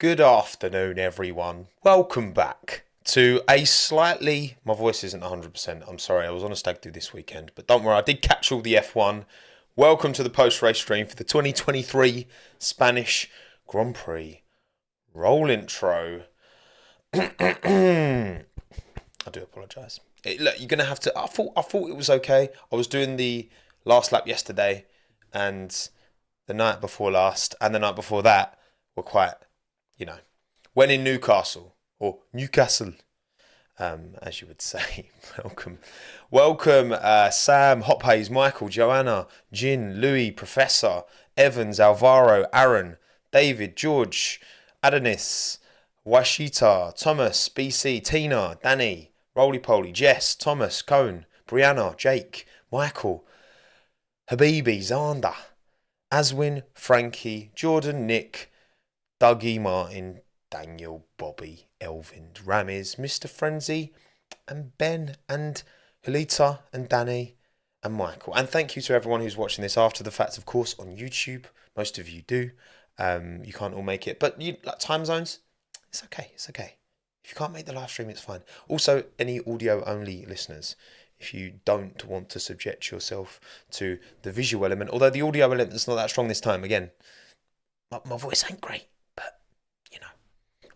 Good afternoon, everyone. Welcome back to a slightly... My voice isn't 100%. I'm sorry, I was on a stag do this weekend. But don't worry, I did catch all the F1. Welcome to the post-race stream for the 2023 Spanish Grand Prix. Roll intro. I do apologise. Look, you're going to have to... I thought it was okay. I was doing the last lap yesterday and the night before last and the night before that were quite... when in Newcastle, or Newcastle, as you would say. Welcome, Sam, Hophaze, Michael, Joanna, Jin, Louis, Professor, Evans, Alvaro, Aaron, David, George, Adonis, Washita, Thomas, BC, Tina, Danny, Roly Poly, Jess, Thomas, Cone, Brianna, Jake, Michael, Habibi, Xander, Aswin, Frankie, Jordan, Nick, Dougie, Martin, Daniel, Bobby, Elvin, Ramiz, Mr. Frenzy, and Ben, and Helita, and Danny, and Michael. And thank you to everyone who's watching this after the fact, of course, on YouTube. Most of you do. You can't all make it. But like time zones, it's okay. It's okay. If you can't make the live stream, it's fine. Also, any audio-only listeners, if you don't want to subject yourself to the visual element, although the audio element is not that strong this time, again, my voice ain't great.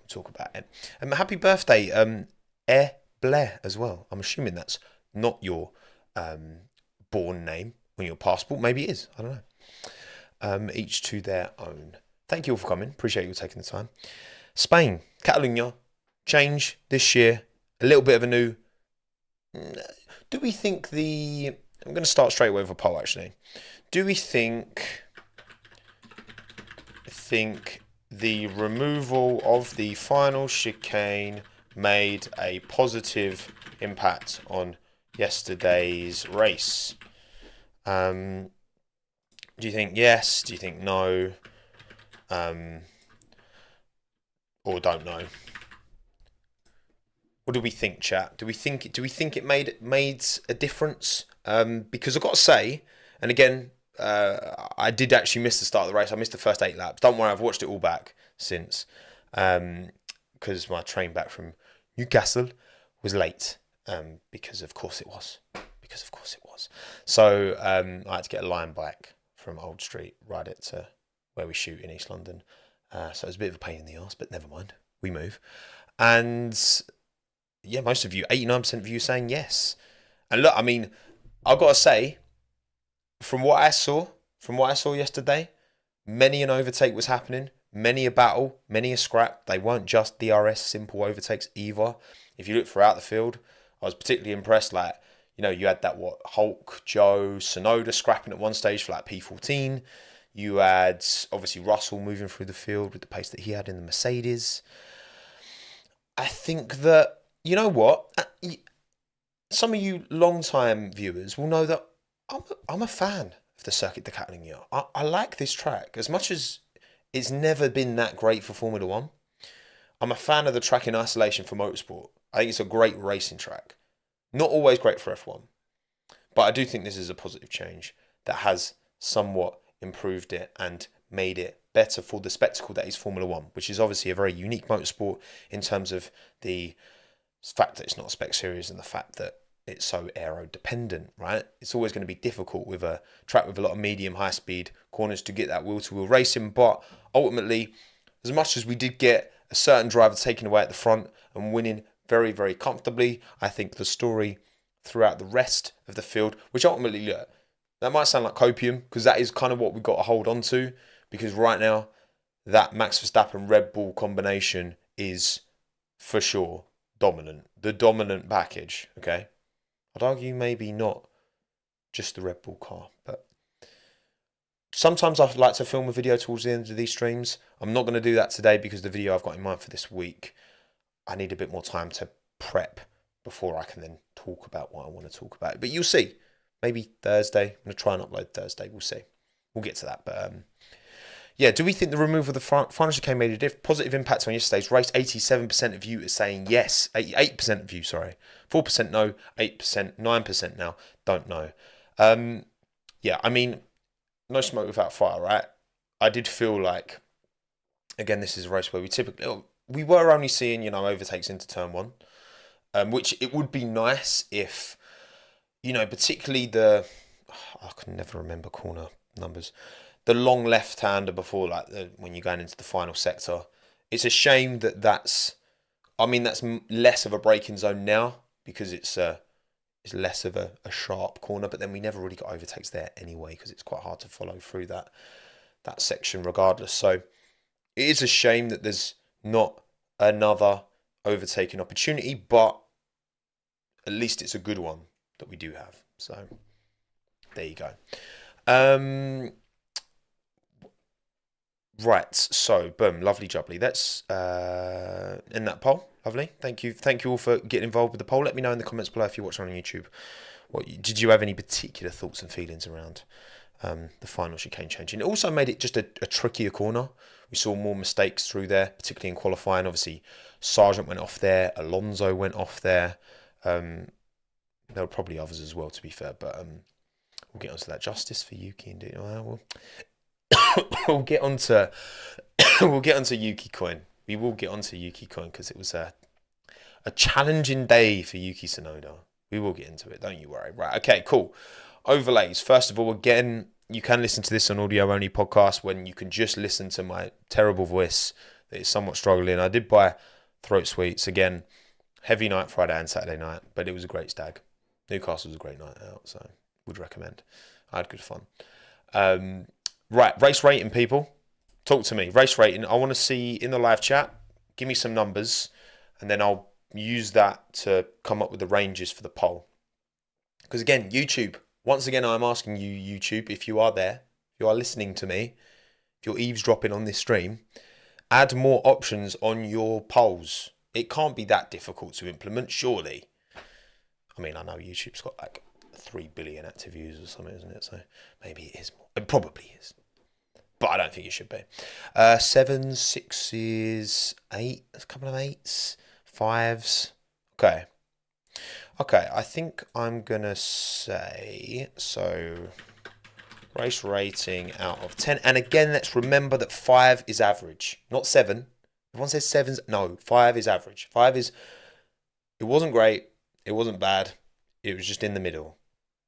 Talk about it. Happy birthday, Air Blair as well. I'm assuming that's not your born name on your passport. Maybe it is. I don't know. Each to their own. Thank you all for coming. Appreciate you taking the time. Spain, Catalonia, change this year. A little bit of a new. Do we think the? I'm going to start straight away with a poll. Actually, do we think the removal of the final chicane made a positive impact on yesterday's race? Do you think yes? Do you think no? Or don't know? What do we think, chat? Do we think it made a difference? Because I've got to say, and again, I did actually miss the start of the race. I missed the first 8 laps. Don't worry, I've watched it all back since. Because my train back from Newcastle was late. Because of course it was. So I had to get a line bike from Old Street, ride it to where we shoot in East London. So it was a bit of a pain in the arse, but never mind. We move. And yeah, most of you, 89% of you saying yes. And look, I mean, I've got to say, From what I saw yesterday, many an overtake was happening, many a battle, many a scrap. They weren't just DRS simple overtakes either. If you look throughout the field, I was particularly impressed. You had that Hulk, Joe, Sonoda scrapping at one stage for P14. You had obviously Russell moving through the field with the pace that he had in the Mercedes. I think that some of you long-time viewers will know that I'm a fan of the Circuit de Catalunya. I like this track. As much as it's never been that great for Formula 1, I'm a fan of the track in isolation for motorsport. I think it's a great racing track. Not always great for F1. But I do think this is a positive change that has somewhat improved it and made it better for the spectacle that is Formula 1, which is obviously a very unique motorsport in terms of the fact that it's not a spec series and the fact that it's so aero dependent, right? It's always going to be difficult with a track with a lot of medium high speed corners to get that wheel to wheel racing. But ultimately, as much as we did get a certain driver taken away at the front and winning very, very comfortably, I think the story throughout the rest of the field, which ultimately, look, that might sound like copium because that is kind of what we've got to hold on to, because right now that Max Verstappen Red Bull combination is for sure dominant. The dominant package, okay? I'd argue maybe not just the Red Bull car, but sometimes I like to film a video towards the end of these streams. I'm not going to do that today because the video I've got in mind for this week, I need a bit more time to prep before I can then talk about what I want to talk about. But you'll see. Maybe Thursday. I'm going to try and upload Thursday. We'll see. We'll get to that. But yeah, do we think the removal of the final chicane made a positive impact on yesterday's race? 87% of you are saying yes. 88% of you, sorry. 4% no, 8%, 9% now don't know. Yeah, I mean, no smoke without fire, right? I did feel like Again, this is a race where we were only seeing, overtakes into turn one, which it would be nice if, particularly I can never remember corner numbers, the long left-hander before, like when you're going into the final sector. It's a shame that's less of a braking zone now because it's less of a sharp corner, but then we never really got overtakes there anyway because it's quite hard to follow through that section regardless. So it is a shame that there's not another overtaking opportunity, but at least it's a good one that we do have. So there you go. Right, so boom, lovely jubbly. Let's end that poll. Lovely. Thank you all for getting involved with the poll. Let me know in the comments below if you're watching on YouTube. Did you have any particular thoughts and feelings around the final chicane changing? It also made it just a trickier corner. We saw more mistakes through there, particularly in qualifying. Obviously, Sargent went off there. Alonso went off there. There were probably others as well, to be fair. But we'll get onto that. Justice for Yuki, indeed. We'll get onto Yuki Coin. We will get onto Yuki Coin because it was a challenging day for Yuki Tsunoda. We will get into it, don't you worry. Right, okay, cool. Overlays. First of all, again, you can listen to this on audio-only podcast when you can just listen to my terrible voice that is somewhat struggling. I did buy throat sweets. Again, heavy night Friday and Saturday night, but it was a great stag. Newcastle was a great night out, so would recommend. I had good fun. Right, race rating, people. Talk to me. Race rating. I want to see in the live chat. Give me some numbers, and then I'll use that to come up with the ranges for the poll. Because again, YouTube. Once again, I'm asking you, YouTube, if you are there, if you are listening to me, if you're eavesdropping on this stream, add more options on your polls. It can't be that difficult to implement, surely. I mean, I know YouTube's got like 3 billion active users or something, isn't it? So maybe it is more. It probably is. But I don't think it should be. 7s, 6s, 8, a couple of 8s, 5s. Okay, I think I'm going to say, so race rating out of 10. And again, let's remember that 5 is average, not 7. Everyone says 7's. No, 5 is average. 5 is, it wasn't great, it wasn't bad, it was just in the middle.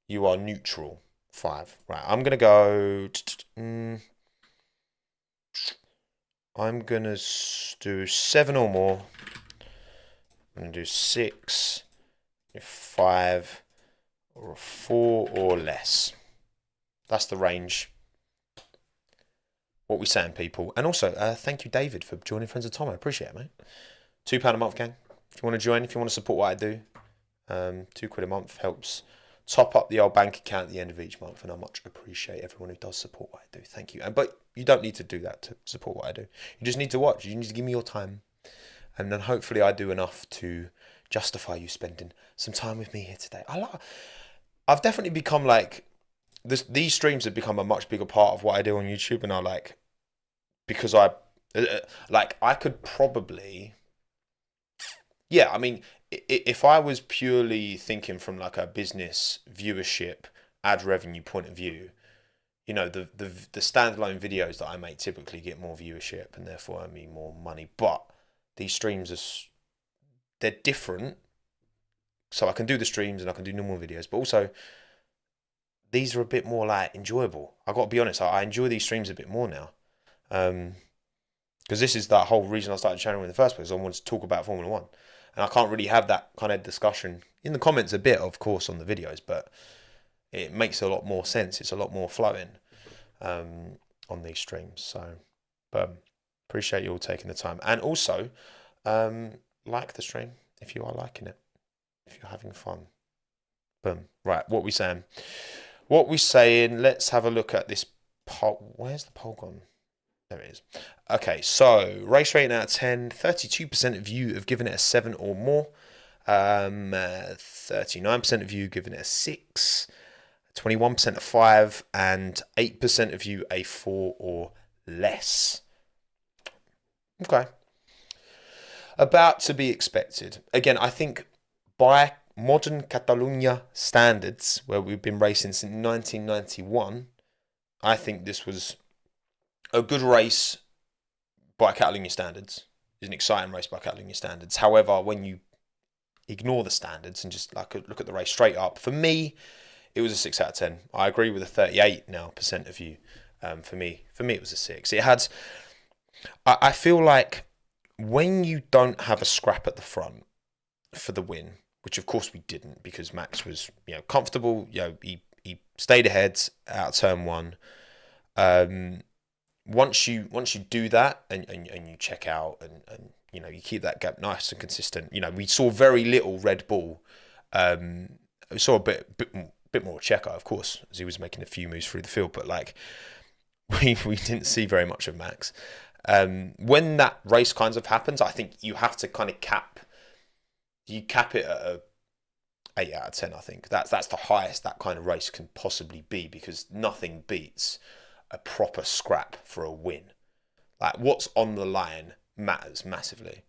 You are neutral. 5. Right, I'm going to go... I'm going to do 7 or more. I'm going to do 6, 5, or 4 or less. That's the range. What we saying, people. And also, thank you, David, for joining Friends of Tommo. I appreciate it, mate. £2 a month, gang. If you want to join, if you want to support what I do, £2 a month helps top up the old bank account at the end of each month, and I much appreciate everyone who does support what I do. Thank you. But you don't need to do that to support what I do. You just need to watch. You need to give me your time, and then hopefully I do enough to justify you spending some time with me here today. I've definitely become like this. These streams have become a much bigger part of what I do on YouTube, and because I could probably, yeah. I mean, if I was purely thinking from like a business viewership, ad revenue point of view, the standalone videos that I make typically get more viewership and therefore earn me more money. But these streams they're different. So I can do the streams and I can do normal videos, but also these are a bit more like enjoyable. I got to be honest, I enjoy these streams a bit more now. Because this is the whole reason I started the channel in the first place. I wanted to talk about Formula 1. And I can't really have that kind of discussion in the comments a bit, of course, on the videos, but it makes a lot more sense. It's a lot more flowing on these streams. So, appreciate you all taking the time. And also, like the stream if you are liking it, if you're having fun. Boom. Right, what we saying? Let's have a look at this poll. Where's the poll gone? There it is. Okay, so race rating out of 10, 32% of you have given it a 7 or more. 39% of you given it a 6. 21% a 5. And 8% of you a 4 or less. Okay. About to be expected. Again, I think by modern Catalonia standards, where we've been racing since 1991, I think this was a good race by Catalonia standards. It's an exciting race by Catalonia standards. However, when you ignore the standards and just like look at the race straight up, for me, it was a 6 out of 10. I agree with the 38% now of you. For me, it was a 6. It had. I feel like when you don't have a scrap at the front for the win, which of course we didn't because Max was comfortable. He stayed ahead out of turn one. Once you do that and you check out and you keep that gap nice and consistent. We saw very little Red Bull. We saw a bit more Checo, of course, as he was making a few moves through the field, but like we didn't see very much of Max. When that race kind of happens, I think you have to kind of cap it at a 8 out of 10. I think that's the highest that kind of race can possibly be, because nothing beats a proper scrap for a win. Like what's on the line matters massively.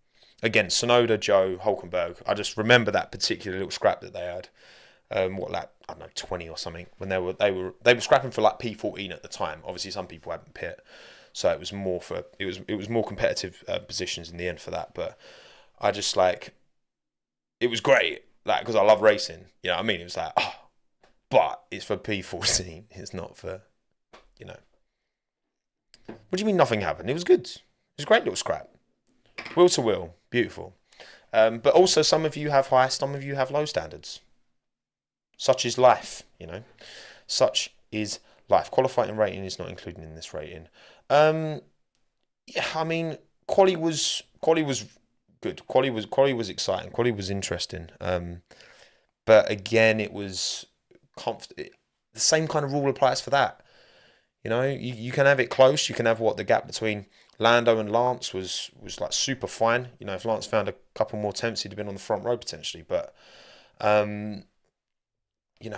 Again, Tsunoda, Joe, Hulkenberg. I just remember that particular little scrap that they had. I don't know, 20 or something, when they were scrapping for like P14 at the time. Obviously, some people hadn't pit, so it was more competitive positions in the end for that. But I just it was great, because I love racing. You know what I mean? It was like, but it's for P14. It's not for, What do you mean nothing happened? It was good. It was a great little scrap. Wheel to wheel, beautiful. But also, some of you have high, some of you have low standards. Such is life, Such is life. Qualifying rating is not included in this rating. Quali was good. Quali was exciting. Quali was interesting. But again, it was the same kind of rule applies for that. You can have it close. You can have the gap between Lando and Lance was like super fine. If Lance found a couple more attempts, he'd have been on the front row potentially. But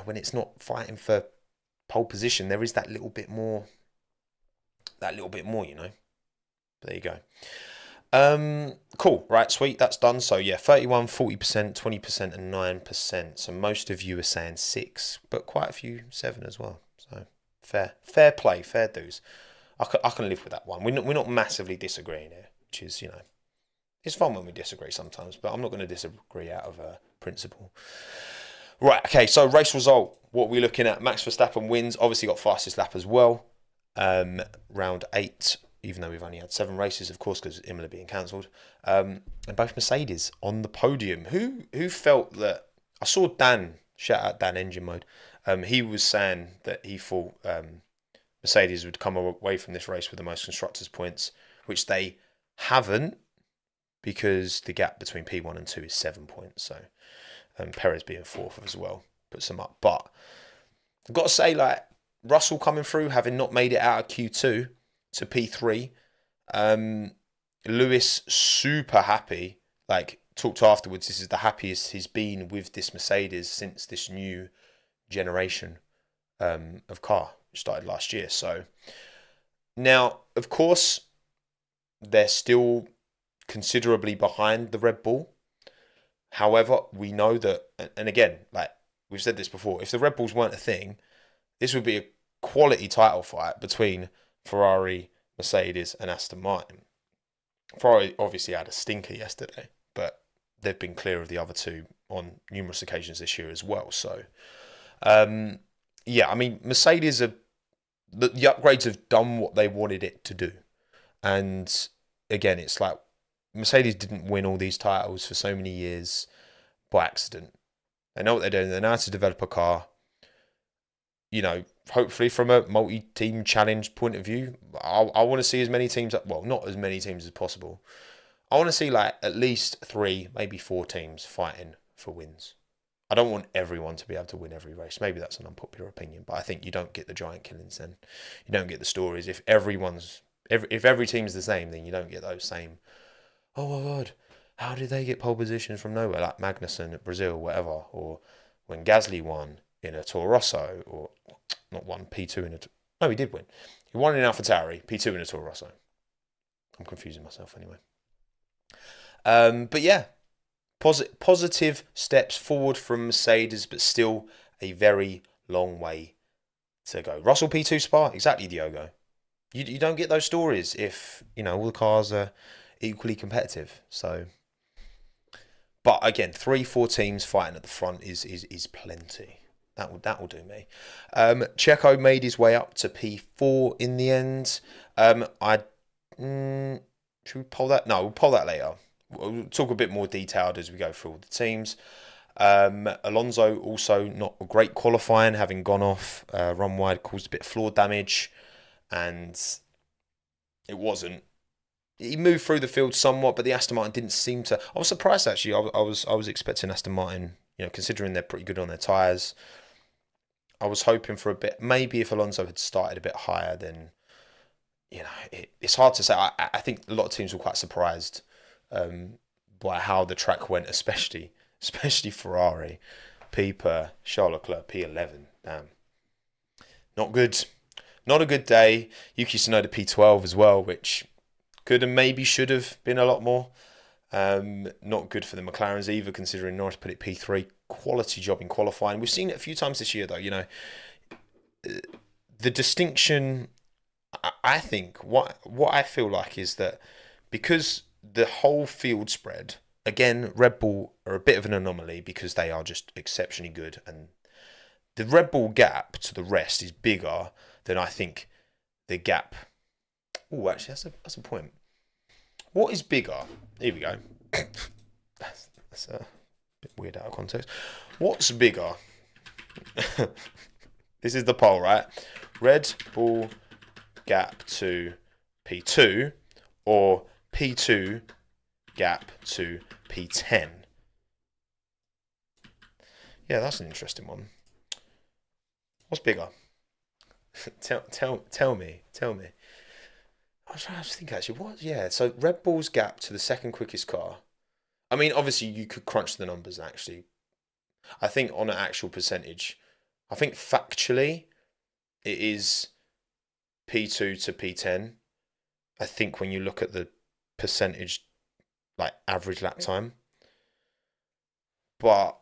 when it's not fighting for pole position, there is that little bit more. But there you go. Cool. Right, sweet. That's done. So yeah, 31%, 40%, 20%, and 9%. So most of you are saying 6, but quite a few 7 as well. So fair play, fair dues. I can live with that one. We're not massively disagreeing here, which is it's fun when we disagree sometimes, but I'm not going to disagree out of principle. Right, okay, so race result. What are we looking at? Max Verstappen wins. Obviously got fastest lap as well. Round 8, even though we've only had 7 races, of course, because Imola being cancelled. And both Mercedes on the podium. Who felt that... I saw Dan, shout out Dan Engine Mode. He was saying that he thought Mercedes would come away from this race with the most constructors' points, which they haven't, because the gap between P1 and 2 is 7 points. So Perez being 4th as well puts them up. But I've got to say, Russell coming through, having not made it out of Q2 to P3. Lewis super happy. Talked afterwards. This is the happiest he's been with this Mercedes since this new generation of car, which started last year. So now, of course, they're still considerably behind the Red Bull. However, we know that, and again, we've said this before, if the Red Bulls weren't a thing, this would be a quality title fight between Ferrari, Mercedes, and Aston Martin. Ferrari obviously had a stinker yesterday, but they've been clear of the other two on numerous occasions this year as well. So, Mercedes the upgrades have done what they wanted it to do. And again, it's Mercedes didn't win all these titles for so many years by accident. They know what they're doing. They know how to develop a car. Hopefully from a multi-team challenge point of view, I want to see as many teams, not as many teams as possible. I want to see at least 3, maybe 4 teams fighting for wins. I don't want everyone to be able to win every race. Maybe that's an unpopular opinion, but I think you don't get the giant killings then. You don't get the stories. If every team's the same, then you don't get those same, oh my God, how did they get pole positions from nowhere? Like Magnussen at Brazil, whatever. Or when Gasly won in a Toro Rosso, or not won, P2 in a... No, he did win. He won in AlphaTauri, P2 in a Toro Rosso. I'm confusing myself anyway. But yeah, positive steps forward from Mercedes, but still a very long way to go. Russell P2 Spa, exactly, Diogo. You don't get those stories if, all the cars are equally competitive. So, but again, 3, 4 teams fighting at the front is plenty. That will do me. Checo made his way up to P4 in the end. Should we poll that? No, we'll poll that later. We'll talk a bit more detailed as we go through all the teams. Alonso also not a great qualifying, having gone off, run wide, caused a bit of floor damage, and it wasn't. He moved through the field somewhat, but the Aston Martin didn't seem to. I was surprised actually. I was expecting Aston Martin, considering they're pretty good on their tyres. I was hoping for a bit. Maybe if Alonso had started a bit higher, then it's hard to say. I think a lot of teams were quite surprised by how the track went, especially Ferrari. Charles Leclerc, P11. Damn, not good. Not a good day. Yuki Tsunoda P12 as well, which could and maybe should have been a lot more. Not good for the McLarens either, considering Norris put it P3. Quality job in qualifying. We've seen it a few times this year, though. The distinction. I think what I feel like is that because the whole field spread, again, Red Bull are a bit of an anomaly because they are just exceptionally good, and the Red Bull gap to the rest is bigger than I think the gap. Oh, actually, that's a point. What is bigger? Here we go. That's a bit weird out of context. What's bigger? This is the poll, right? Red Bull gap to P2 or P2 gap to P10? Yeah, that's an interesting one. What's bigger? Tell me. I was trying to think actually. What? Yeah. So Red Bull's gap to the second quickest car. I mean, obviously you could crunch the numbers actually. I think on an actual percentage, I think factually, it is P2 to P10. I think when you look at the percentage, like average lap time, but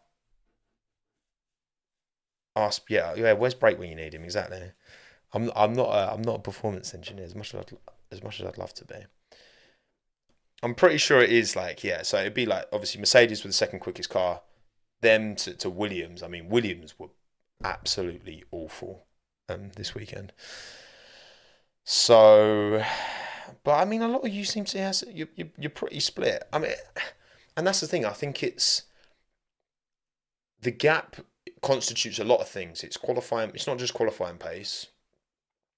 where's Brake when you need him? Exactly. I'm not a performance engineer as much as I'd love to be. I'm pretty sure it is so it'd be like obviously Mercedes were the second quickest car, them to Williams. I mean Williams were absolutely awful this weekend. So, but I mean a lot of you seem to you're pretty split. I mean, and that's the thing. I think it's the gap constitutes a lot of things. It's qualifying. It's not just qualifying pace.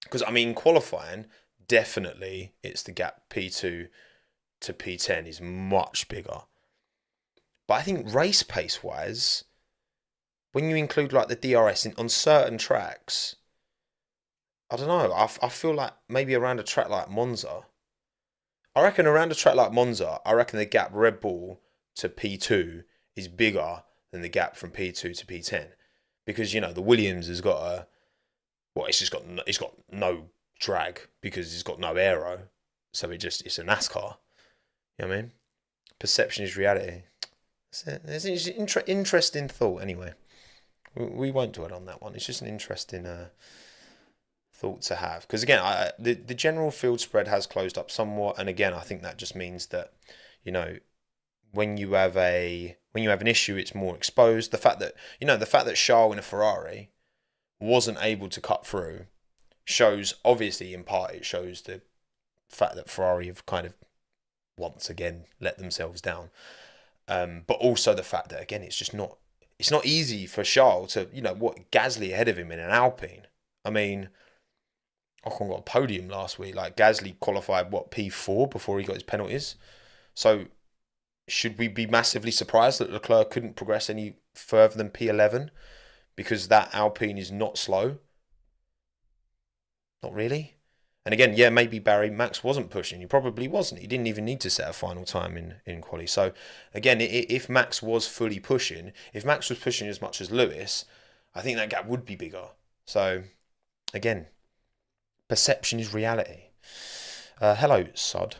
Because, I mean, qualifying, definitely, it's the gap P2 to P10 is much bigger. But I think race pace-wise, when you include, like, the DRS on certain tracks, I don't know, I feel like maybe around a track like Monza, I reckon the gap Red Bull to P2 is bigger than the gap from P2 to P10. Because, the Williams has got it's got no drag because it's got no aero, so it's a NASCAR. You know what I mean? Perception is reality. It's an interesting thought. Anyway, we won't dwell on that one. It's just an interesting thought to have because again, the general field spread has closed up somewhat, and again, I think that just means that when you have an issue, it's more exposed. The fact that Charles in a Ferrari wasn't able to cut through shows, obviously in part it shows the fact that Ferrari have kind of once again let themselves down, but also the fact that again it's not easy for Charles to Gasly ahead of him in an Alpine. I mean, Ocon got a podium last week. Like Gasly qualified P4 before he got his penalties. So should we be massively surprised that Leclerc couldn't progress any further than P11? Because that Alpine is not slow. Not really. And again, maybe Max wasn't pushing. He probably wasn't. He didn't even need to set a final time in quali. So again, if Max was fully pushing, if Max was pushing as much as Lewis, I think that gap would be bigger. So again, perception is reality. Hello, Sod.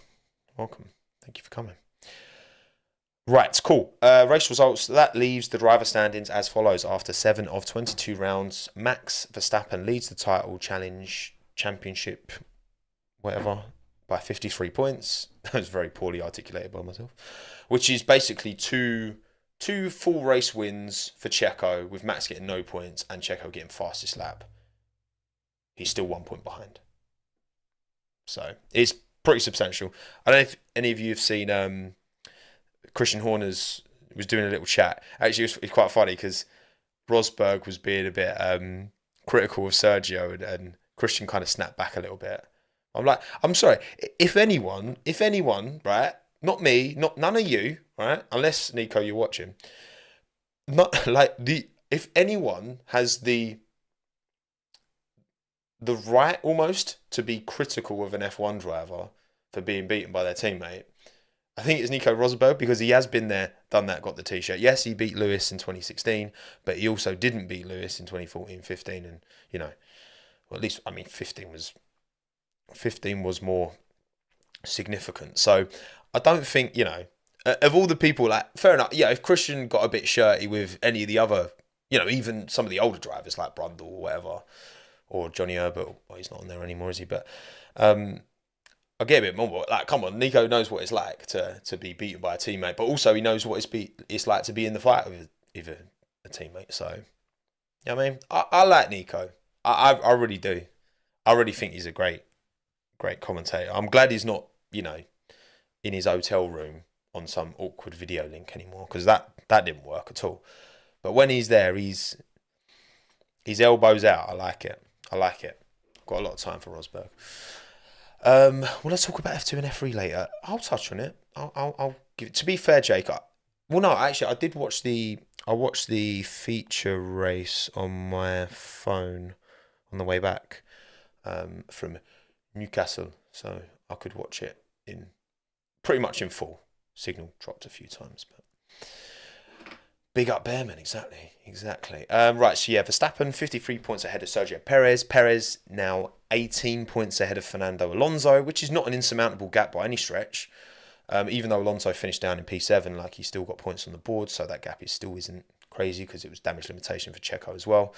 Welcome. Thank you for coming. Right, cool. Race results. That leaves the driver standings as follows. After 7 of 22 rounds, Max Verstappen leads the title championship whatever, by 53 points. That was very poorly articulated by myself. Which is basically two full race wins for Checo, with Max getting no points and Checo getting fastest lap. He's still 1 point behind. So it's pretty substantial. I don't know if any of you have seen Christian Horner's was doing a little chat. Actually, it's quite funny because Rosberg was being a bit critical of Sergio, and Christian kind of snapped back a little bit. I'm like, I'm sorry. If anyone, right? Not me, none of you, right? Unless Nico, you're watching. Not like if anyone has the right almost to be critical of an F1 driver for being beaten by their teammate, I think it's Nico Rosberg, because he has been there, done that, got the t-shirt. Yes, he beat Lewis in 2016, but he also didn't beat Lewis in 2014, 15, and well, at least 15 was more significant. So I don't think, of all the people, like, fair enough, yeah, if Christian got a bit shirty with any of the other, even some of the older drivers like Brundle or whatever, or Johnny Herbert, well, he's not on there anymore, is he? But I get a bit more, like, come on, Nico knows what it's like to be beaten by a teammate, but also he knows what it's like to be in the fight with a teammate. So, I like Nico. I really do. I really think he's a great commentator. I'm glad he's not, in his hotel room on some awkward video link anymore, because that didn't work at all. But when he's there, he's elbows out. I like it. Got a lot of time for Rosberg. Well, let's talk about F2 and F3 later. I'll touch on it. I'll give it. To be fair, Jake, I did watch the feature race on my phone on the way back from Newcastle, so I could watch it in pretty much in full. Signal dropped a few times, but big up Bearman, exactly. Right, so yeah, Verstappen 53 points ahead of Sergio Perez. Perez now 18 points ahead of Fernando Alonso, which is not an insurmountable gap by any stretch. Even though Alonso finished down in P7, like, he's still got points on the board, so that gap still isn't crazy, because it was damage limitation for Checo as well.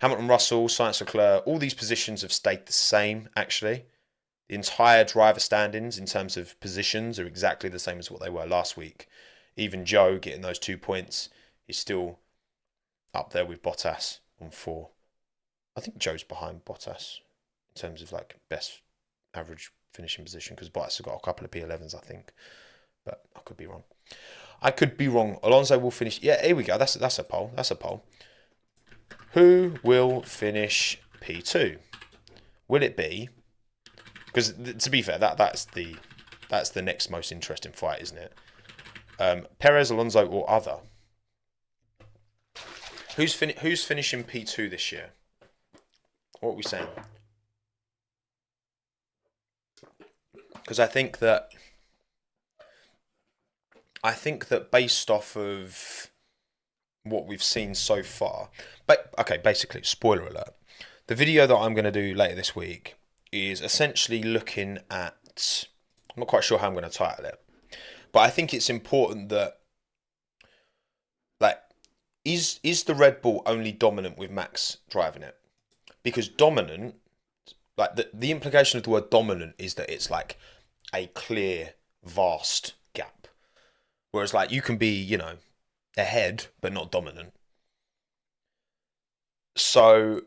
Hamilton, Russell, Sainz, Leclerc, all these positions have stayed the same, actually. The entire driver standings in terms of positions are exactly the same as what they were last week. Even Joe getting those 2 points is still up there with Bottas on 4. I think Joe's behind Bottas in terms of, like, best average finishing position, because Bottas has got a couple of P11s, I think. But I could be wrong. Alonso will finish. Yeah, here we go. That's a poll. Who will finish P2? Will it be? Because, to be fair, that's the next most interesting fight, isn't it? Perez, Alonso, or other? Who's finishing P2 this year? What are we saying? Because I think that based off of what we've seen so far, but okay, basically, spoiler alert. The video that I'm going to do later this week is essentially looking at, I'm not quite sure how I'm going to title it, but I think it's important that, like, is the Red Bull only dominant with Max driving it? Because dominant, like, the implication of the word dominant is that it's like a clear, vast gap. Whereas, like, you can be, ahead, but not dominant. So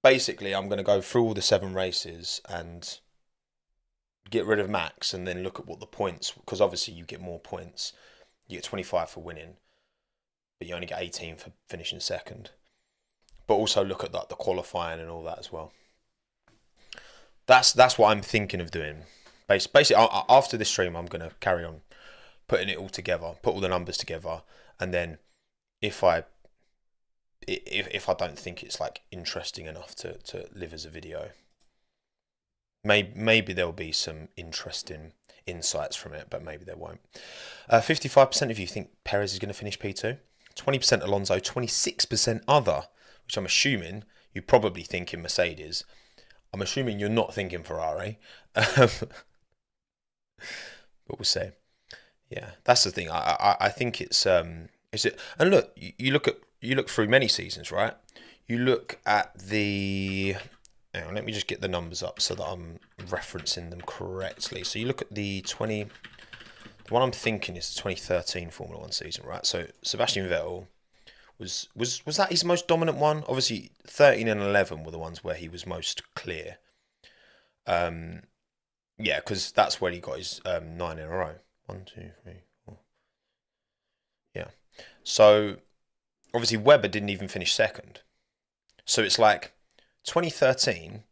basically, I'm going to go through all the 7 races and get rid of Max, and then look at what the points, because obviously you get more points. You get 25 for winning, but you only get 18 for finishing second. But also look at the qualifying and all that as well. That's what I'm thinking of doing. Basically, after this stream, I'm going to carry on putting it all together, put all the numbers together, and then if I don't think it's, like, interesting enough to live as a video, maybe there'll be some interesting insights from it, but maybe there won't. 55% of you think Perez is going to finish P2, 20% Alonso, 26% other, which I'm assuming you probably think in Mercedes. I'm assuming you're not thinking Ferrari, but we'll see. Yeah, that's the thing. I think it's is it? And look, you look through many seasons, right? You look at the hang on, let me just get the numbers up so that I'm referencing them correctly. So you look at the one I'm thinking is the 2013 Formula One season, right? So Sebastian Vettel was that his most dominant one? Obviously, 13 and 11 were the ones where he was most clear. Yeah, because that's where he got his 9 in a row. 1, 2, 3, 4. Yeah. So obviously Webber didn't even finish second. So it's like 2013.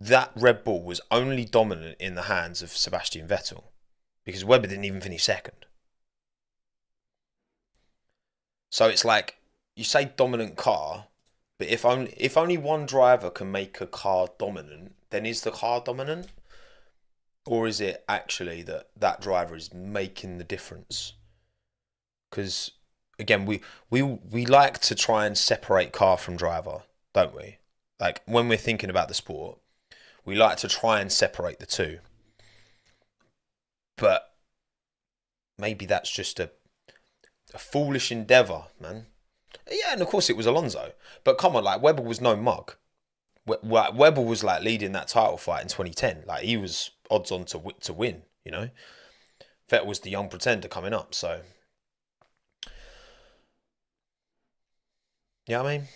That Red Bull was only dominant in the hands of Sebastian Vettel because Webber didn't even finish second. So it's like you say dominant car, but if only one driver can make a car dominant, then is the car dominant? Or is it actually that driver is making the difference? Because again, we like to try and separate car from driver, don't we? Like when we're thinking about the sport, we like to try and separate the two. But maybe that's just a foolish endeavour, man. Yeah, and of course it was Alonso. But come on, like Webber was no mug. Webber was like leading that title fight in 2010. Like he was odds on to win, you know. Vettel was the young pretender coming up, so yeah, I mean,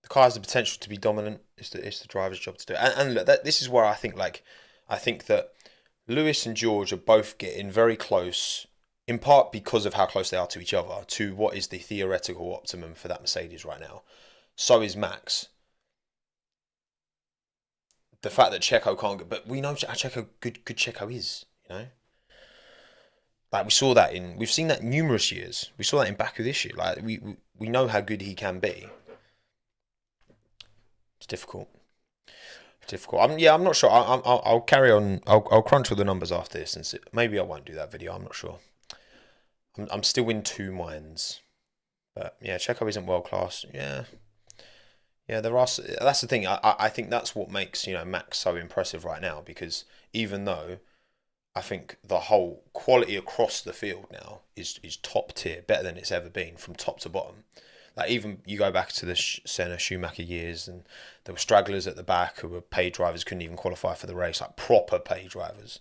the car has the potential to be dominant. It's the driver's job to do it. And look, this is where I think that Lewis and George are both getting very close, in part because of how close they are to each other, to what is the theoretical optimum for that Mercedes right now. So is Max. The fact that Checo can't get, but we know how good Checo is, you know. Like we've seen that numerous years. We saw that in Baku this year. Like we know how good he can be. It's difficult. I'm not sure. I'll carry on. I'll crunch all the numbers after this and see. Maybe I won't do that video. I'm not sure. I'm still in two minds. But yeah, Checo isn't world class. Yeah. Yeah, there are. That's the thing. I think that's what makes Max so impressive right now, because even though I think the whole quality across the field now is top tier, better than it's ever been from top to bottom. Like even you go back to the Senna Schumacher years, and there were stragglers at the back who were paid drivers, couldn't even qualify for the race, like proper paid drivers.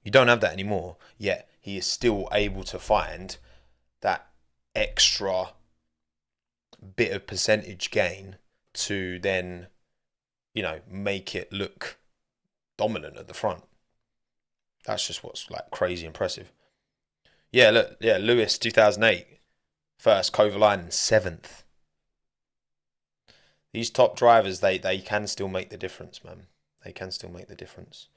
You don't have that anymore. Yet he is still able to find that extra bit of percentage gain to then, make it look dominant at the front. That's just what's like crazy impressive. Yeah, look, yeah, Lewis 2008, first, Kovalainen 7th. These top drivers, they can still make the difference, man. They can still make the difference.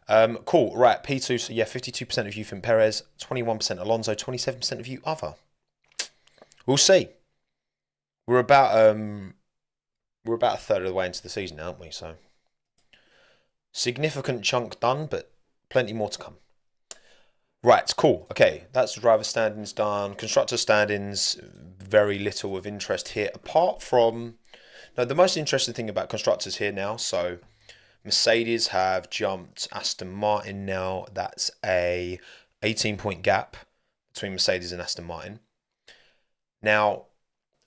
Cool, right, P2, so yeah, 52% of you think Perez, 21% Alonso, 27% of you other. We'll see. We're about a third of the way into the season, aren't we? So significant chunk done, but plenty more to come. Right, cool. Okay, that's the driver standings done. Constructor standings, very little of interest here, apart from the most interesting thing about constructors here now. So Mercedes have jumped Aston Martin now. That's a 18-point gap between Mercedes and Aston Martin. Now,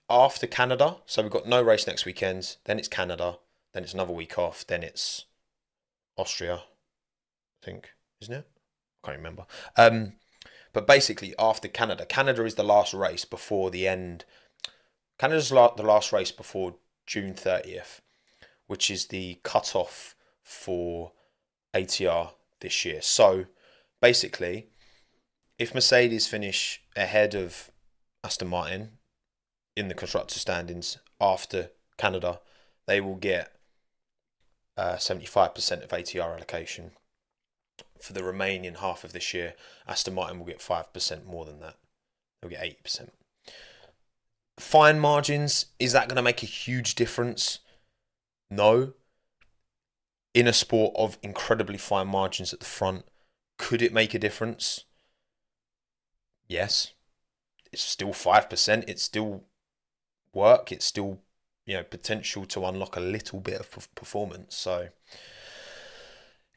after Canada, so we've got no race next weekend, then it's Canada, then it's another week off, then it's Austria, I think, isn't it? I can't remember. But basically, after Canada is the last race before the end. Canada's the last race before June 30th, which is the cut-off for ATR this year. So, basically, if Mercedes finish ahead of Aston Martin in the constructor standings after Canada, they will get 75% of ATR allocation. For the remaining half of this year, Aston Martin will get 5% more than that. They'll get 80%. Fine margins, is that going to make a huge difference? No. In a sport of incredibly fine margins at the front, could it make a difference? Yes. It's still 5%. It's still work. It's still, potential to unlock a little bit of performance. So,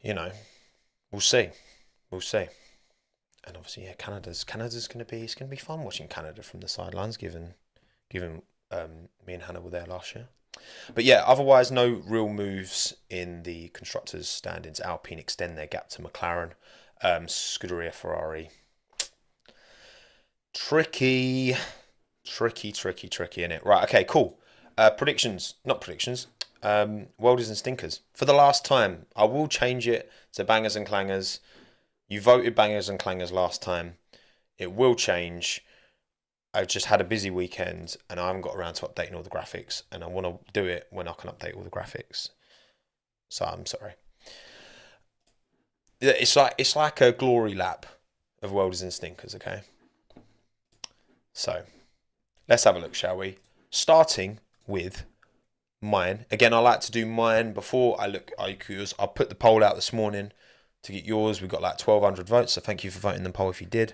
we'll see. We'll see. And obviously, yeah, Canada's going to be fun watching Canada from the sidelines, given me and Hannah were there last year. But yeah, otherwise no real moves in the constructors' standings. Alpine extend their gap to McLaren. Scuderia Ferrari. Tricky, tricky in it. Right, okay, cool. Predictions, not predictions. Welders and stinkers. For the last time, I will change it to bangers and clangers. You voted bangers and clangers last time. It will change. I just had a busy weekend and I haven't got around to updating all the graphics, and I want to do it when I can update all the graphics. So I'm sorry. It's like a glory lap of welders and stinkers. Okay. So let's have a look, shall we? Starting with mine. Again, I like to do mine before I look at yours. I put the poll out this morning to get yours. We got like 1,200 votes, so thank you for voting the poll if you did.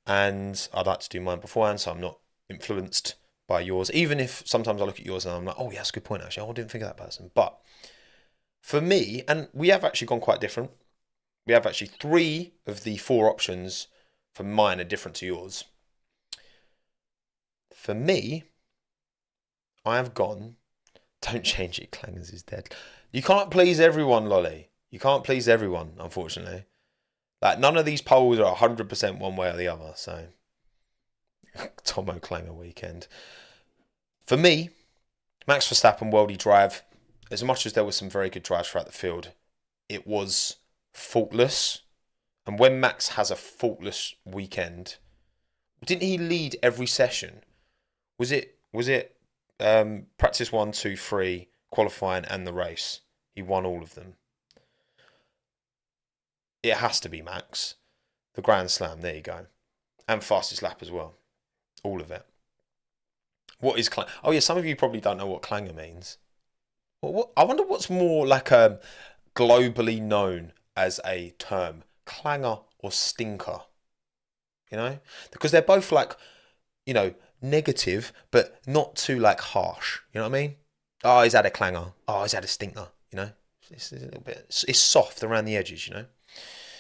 And I'd like to do mine beforehand, so I'm not influenced by yours. Even if sometimes I look at yours and I'm like, oh yeah, that's a good point actually. Oh, I didn't think of that person. But for me, and we have actually gone quite different. We have actually 3 of the 4 options for mine are different to yours. For me, I have gone. Don't change it. Clangers is dead. You can't please everyone, Lolly. You can't please everyone, unfortunately. Like, none of these polls are 100% one way or the other. So, Tommo Clanger weekend. For me, Max Verstappen, worldy drive. As much as there were some very good drives throughout the field, it was faultless. And when Max has a faultless weekend, didn't he lead every session? Was it practice 1, 2, 3, qualifying and the race? He won all of them. It has to be Max. The Grand Slam, there you go. And fastest lap as well. All of it. What is Clanger? Oh yeah, some of you probably don't know what Clanger means. I wonder what's more like globally known as a term. Clanger or stinker? You know? Because they're both like, you know, negative, but not too like harsh. You know what I mean? Oh, he's had a clanger. Oh, he's had a stinker. You know? It's a little bit, it's soft around the edges, you know?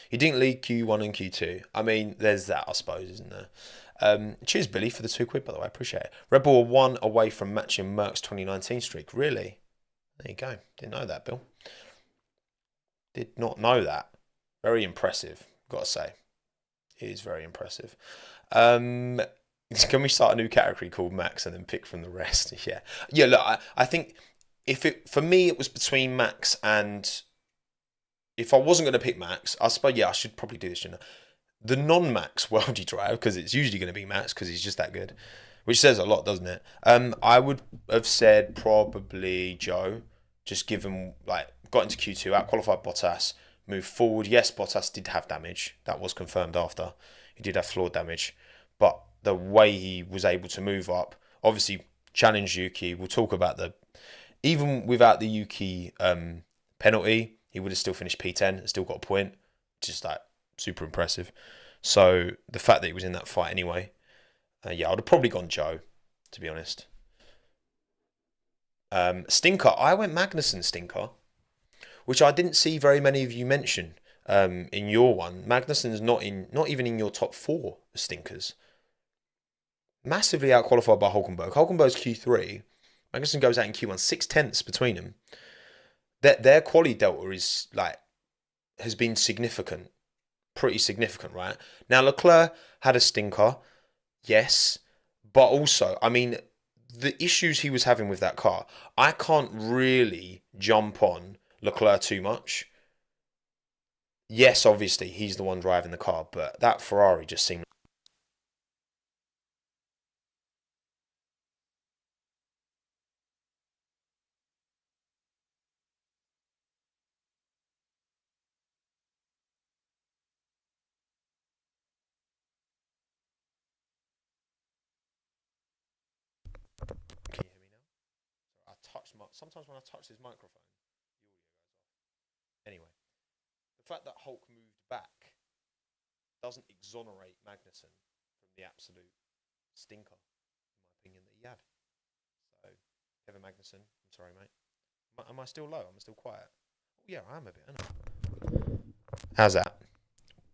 He didn't lead Q1 and Q2. I mean, there's that, I suppose, isn't there? Cheers, Billy, for the £2, by the way. I appreciate it. Red Bull 1 away from matching Merck's 2019 streak. Really? There you go. Didn't know that, Bill. Did not know that. Very impressive, got to say. It is very impressive. Can we start a new category called Max and then pick from the rest? Yeah. Yeah, look, I think for me, it was between Max and... If I wasn't going to pick Max, I suppose, yeah, I should probably do this, you know. The non-Max worldy drive, because it's usually going to be Max because he's just that good, which says a lot, doesn't it? I would have said probably Joe, just given, like, got into Q2, out-qualified Bottas, moved forward. Yes, Bottas did have damage. That was confirmed after. He did have floor damage. But the way he was able to move up, obviously challenged Yuki. We'll talk about even without the Yuki penalty, he would have still finished P10 and still got a point. Just like super impressive. So the fact that he was in that fight anyway, yeah, I'd have probably gone Joe, to be honest. Stinker, I went Magnussen stinker, which I didn't see very many of you mention in your one. Magnussen's not even in your top 4 stinkers. Massively outqualified by Hulkenberg. Hulkenberg's Q3. Magnussen goes out in Q1, 6/10 between them. Their quali delta is like has been significant, pretty significant, right? Now Leclerc had a stinker, yes, but also, I mean, the issues he was having with that car, I can't really jump on Leclerc too much. Yes, obviously he's the one driving the car, but that Ferrari just seemed. Can you hear me now? Sometimes when I touch his microphone, the audio goes off. Anyway, the fact that Hulk moved back doesn't exonerate Magnussen from the absolute stinker, in my opinion, that he had. So, Kevin Magnussen, I'm sorry, mate. Am I still low? Am I still quiet? Oh, yeah, I am a bit, aren't I? How's that?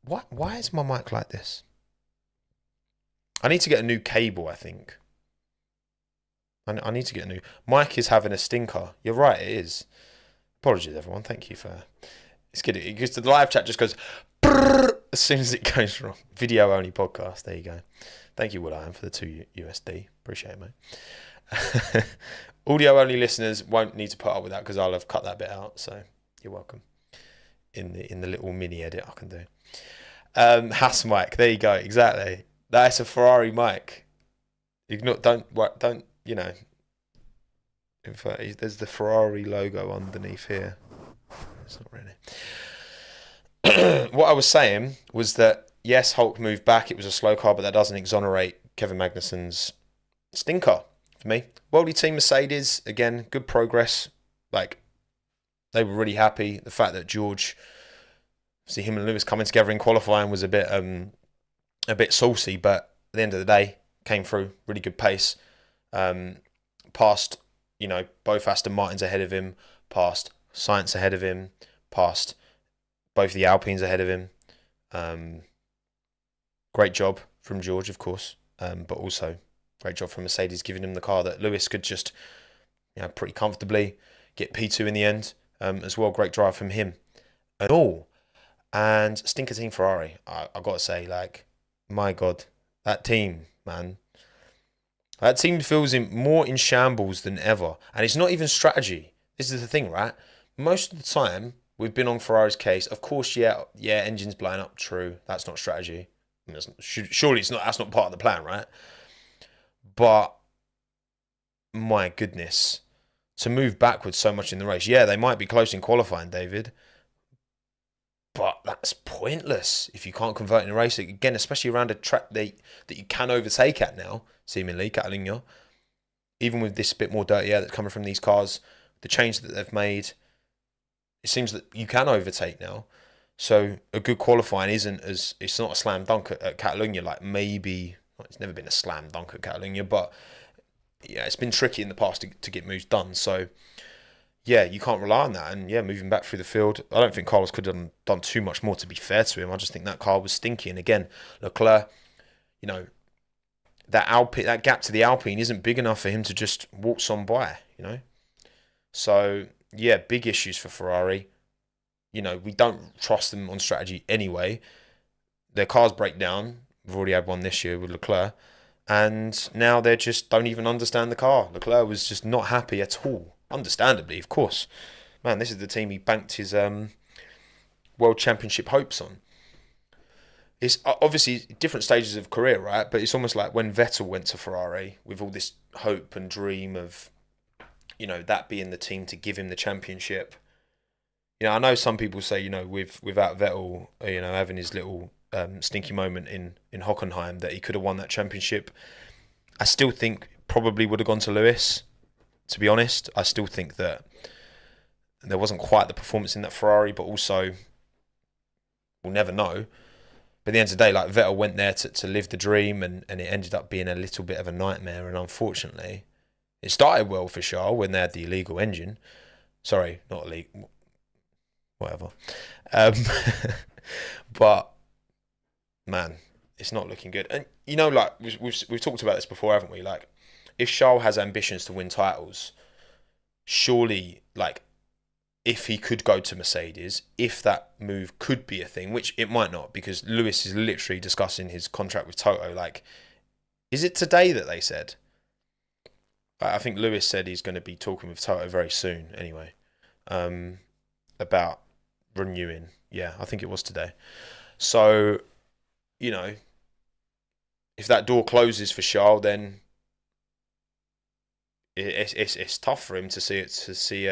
Why is my mic like this? I need to get a new cable, I think. I need to get a new. Mike is having a stinker. You're right, it is. Apologies, everyone. Thank you for. It's good because the live chat just goes as soon as it goes wrong. Video only podcast. There you go. Thank you, Will.i.am, for the $2 USD. Appreciate it, mate. Audio only listeners won't need to put up with that because I'll have cut that bit out. So you're welcome. In the little mini edit I can do. Haas mic. There you go. Exactly. That's a Ferrari mic. Don't you know? In fact, there's the Ferrari logo underneath here. It's not really. What I was saying was that yes, Hulk moved back. It was a slow car, but that doesn't exonerate Kevin Magnussen's stinker for me. Worldly team Mercedes again, good progress. Like they were really happy. The fact that George, see him and Lewis coming together in qualifying was a bit saucy, but at the end of the day, came through really good pace. Passed, both Aston Martins ahead of him, passed Sainz ahead of him, passed both the Alpines ahead of him. Great job from George, of course, but also great job from Mercedes giving him the car that Lewis could just, pretty comfortably get P2 in the end as well. Great drive from him and all. And stinker team Ferrari, I got to say, like, my God, that team, man. That team feels more in shambles than ever. And it's not even strategy. This is the thing, right? Most of the time, we've been on Ferrari's case. Of course, yeah, engines blowing up. True. That's not strategy. Surely that's not part of the plan, right? But, my goodness. To move backwards so much in the race. Yeah, they might be close in qualifying, David. But that's pointless if you can't convert in a race. Again, especially around a track that you can overtake at now, seemingly, Catalunya. Even with this bit more dirty air that's coming from these cars, the change that they've made, it seems that you can overtake now. So a good qualifying it's not a slam dunk at Catalunya, like maybe, it's never been a slam dunk at Catalunya, but yeah, it's been tricky in the past to get moves done. So yeah, you can't rely on that. And yeah, moving back through the field, I don't think Carlos could have done too much more, to be fair to him. I just think that car was stinky. And again, Leclerc, that gap to the Alpine isn't big enough for him to just waltz on by, So yeah, big issues for Ferrari. We don't trust them on strategy anyway. Their cars break down. We've already had one this year with Leclerc. And now they just don't even understand the car. Leclerc was just not happy at all. Understandably, of course. Man, this is the team he banked his World Championship hopes on. It's obviously different stages of career, right? But it's almost like when Vettel went to Ferrari with all this hope and dream of, that being the team to give him the championship. I know some people say, without Vettel, having his little stinky moment in Hockenheim, that he could have won that championship. I still think probably would have gone to Lewis. To be honest, I still think that there wasn't quite the performance in that Ferrari, but also we'll never know. But at the end of the day, like Vettel went there to live the dream, and it ended up being a little bit of a nightmare. And unfortunately, it started well for Charles when they had the illegal engine. Sorry, not illegal, whatever. But man, it's not looking good. And like we've talked about this before, haven't we? Like, if Charles has ambitions to win titles, surely, like, if he could go to Mercedes, if that move could be a thing, which it might not, because Lewis is literally discussing his contract with Toto. Like, is it today that they said? I think Lewis said he's going to be talking with Toto very soon, anyway, about renewing. Yeah, I think it was today. So, if that door closes for Charles, then it's tough for him to see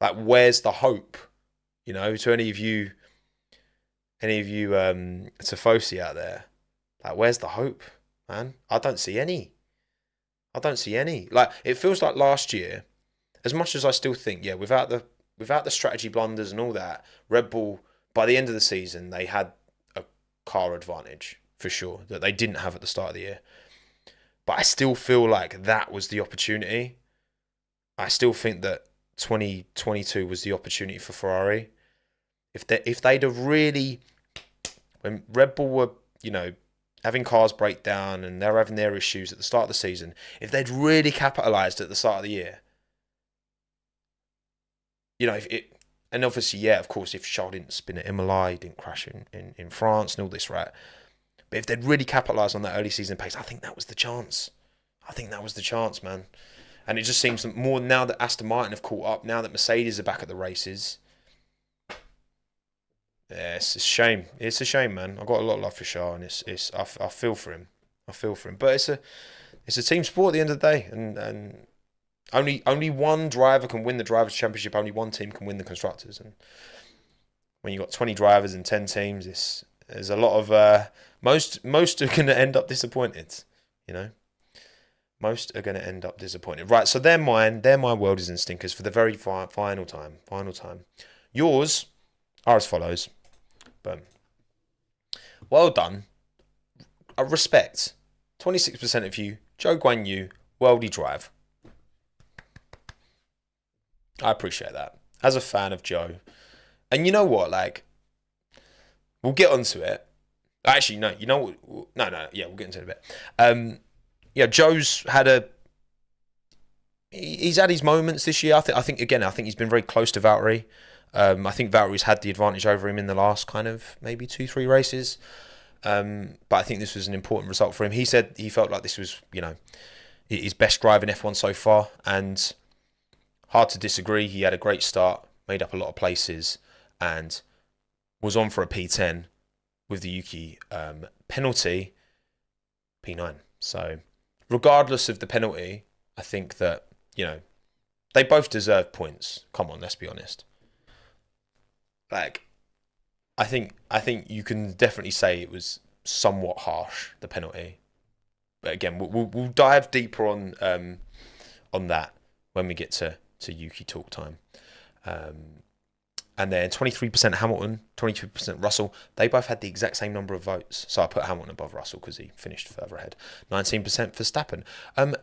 like, where's the hope, to any of you Tifosi out there, like, where's the hope, man? I don't see any. Like, it feels like last year, as much as I still think, yeah, without the strategy blunders and all that, Red Bull, by the end of the season, they had a car advantage for sure that they didn't have at the start of the year. But I still feel like that was the opportunity. I still think that 2022 was the opportunity for Ferrari. If they'd have really, when Red Bull were, having cars break down and they're having their issues at the start of the season, if they'd really capitalised at the start of the year, you know, if it, and obviously, yeah, of course, if Charles didn't spin at Imola, he didn't crash in France and all this, right? But if they'd really capitalised on that early season pace, I think that was the chance. I think that was the chance, man. And it just seems more now that Aston Martin have caught up, now that Mercedes are back at the races. Yeah, it's a shame. It's a shame, man. I've got a lot of love for Shah, and I feel for him. I feel for him. But it's a team sport at the end of the day, and only one driver can win the drivers' championship. Only one team can win the constructors. And when you got 20 drivers and 10 teams, there's a lot of most are going to end up disappointed. You know, most are going to end up disappointed. Right. So they're mine. They're my world is in stinkers for the very final time. Final time. Yours are as follows. Boom. Well done. I respect. 26% of you, Zhou Guanyu, Worldy Drive. I appreciate that. As a fan of Joe. And you know what? Like, we'll get onto it. Actually, no. You know what? No. Yeah, we'll get into it in a bit. Yeah, Joe's had he's had his moments this year. I think he's been very close to Valtteri. I think Valtteri's had the advantage over him in the last kind of maybe 2-3 races. But I think this was an important result for him. He said he felt like this was, you know, his best drive in F1 so far. And hard to disagree. He had a great start, made up a lot of places, and was on for a P10 with the Yuki penalty, P9. So regardless of the penalty, I think that, you know, they both deserve points. Come on, let's be honest. Like, I think you can definitely say it was somewhat harsh, the penalty. But again, we'll dive deeper on that when we get to Yuki talk time. And then 23% Hamilton, 22% Russell. They both had the exact same number of votes. So I put Hamilton above Russell because he finished further ahead. 19% Verstappen.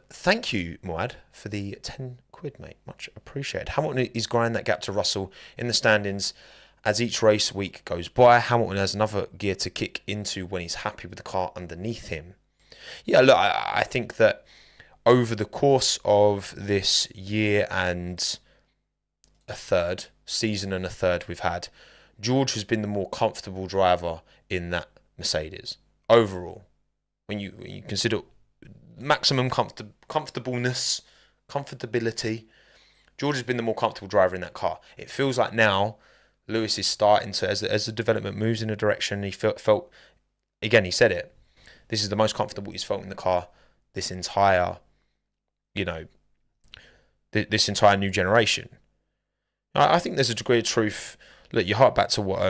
Thank you, Muad, for the 10 quid, mate. Much appreciated. Hamilton is grinding that gap to Russell in the standings. As each race week goes by, Hamilton has another gear to kick into when he's happy with the car underneath him. Yeah, look, I think that over the course of this year and a third, season and a third we've had, George has been the more comfortable driver in that Mercedes. Overall, when you consider maximum comfortableness, comfortability, George has been the more comfortable driver in that car. It feels like now Lewis is starting to, as the development moves in a direction, he felt, again, he said it, this is the most comfortable he's felt in the car this entire, you know, this entire new generation. I think there's a degree of truth. Look, you hark back to what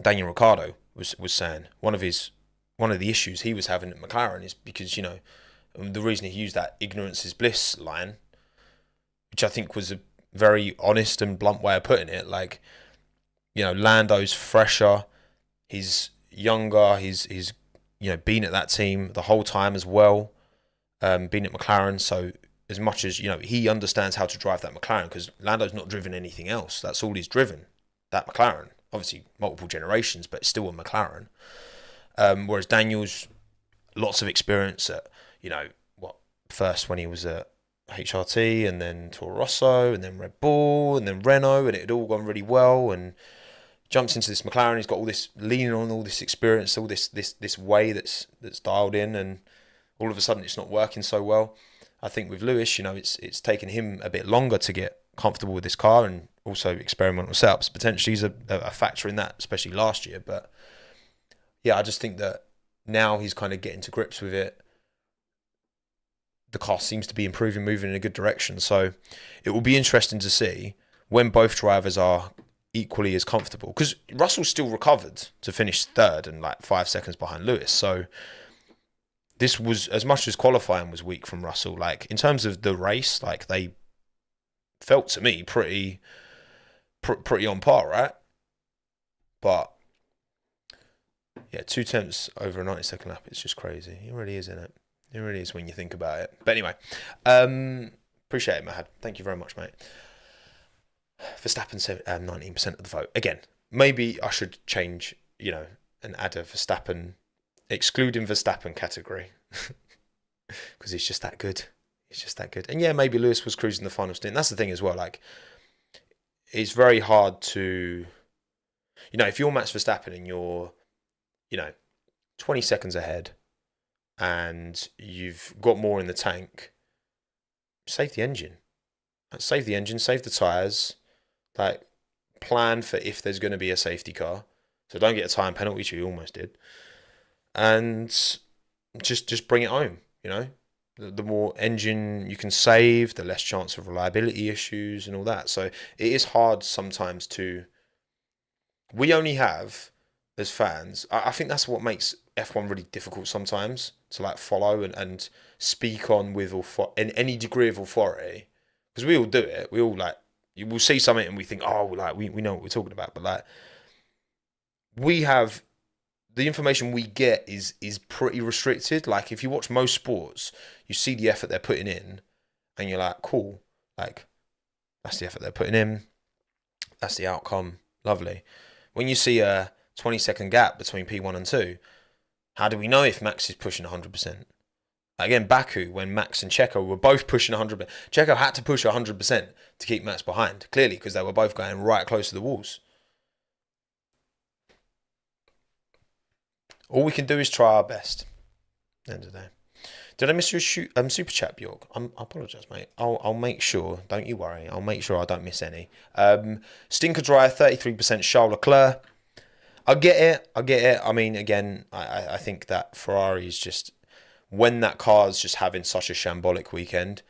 Daniel Ricciardo was saying. One of the issues he was having at McLaren is because, you know, the reason he used that ignorance is bliss line, which I think was a very honest and blunt way of putting it. Like, you know, Lando's fresher, he's younger, he's you know, been at that team the whole time as well, been at McLaren. So as much as, you know, he understands how to drive that McLaren, because Lando's not driven anything else. That's all he's driven, that McLaren. Obviously, multiple generations, but still a McLaren. Whereas Daniel's lots of experience at, you know, first when he was at HRT, and then Toro Rosso, and then Red Bull, and then Renault, and it had all gone really well, and jumps into this McLaren. He's got all this, leaning on all this experience, all this way that's dialed in, and all of a sudden it's not working so well. I think with Lewis, you know, it's taken him a bit longer to get comfortable with this car, and also experimental setups. Potentially he's a factor in that, especially last year. But yeah, I just think that now he's kind of getting to grips with it. The car seems to be improving, moving in a good direction. So it will be interesting to see when both drivers are equally as comfortable. Because Russell still recovered to finish third and like 5 seconds behind Lewis. So this was, as much as qualifying was weak from Russell, like in terms of the race, like they felt to me pretty on par, right? But yeah, 2 tenths over a 90-second lap. It's just crazy. It really is, isn't it? It really is when you think about it. But anyway, appreciate it, Mahad. Thank you very much, mate. Verstappen 19% of the vote. Again, maybe I should change, you know, and add a Verstappen excluding Verstappen category, because he's just that good. He's just that good. And yeah, maybe Lewis was cruising the final stint. That's the thing as well. Like, it's very hard to, if you're Max Verstappen and you're, 20 seconds ahead and you've got more in the tank, save the engine. Save the engine, save the tyres. Like, plan for if there's going to be a safety car. So don't get a time penalty, which you almost did. And just bring it home, The more engine you can save, the less chance of reliability issues and all that. So it is hard sometimes to... We only have, as fans, I think that's what makes F1 really difficult sometimes to like follow and speak on with in any degree of authority. Because we all do it. We all like... You will see something and we think, oh, like we know what we're talking about. But like, we have... The information we get is pretty restricted. Like, if you watch most sports, you see the effort they're putting in, and you're like, cool. Like, that's the effort they're putting in. That's the outcome. Lovely. When you see a 20-second gap between P1 and 2, how do we know if Max is pushing 100%? Again, Baku, when Max and Checo were both pushing 100%, Checo had to push 100% to keep Max behind, clearly, because they were both going right close to the walls. All we can do is try our best. End of the day. Did I miss your super chat, Bjork? I apologise, mate. I'll make sure. Don't you worry. I'll make sure I don't miss any. Stinker Dry, 33% Charles Leclerc. I get it. I mean, again, I think that Ferrari is just... When that car's just having such a shambolic weekend,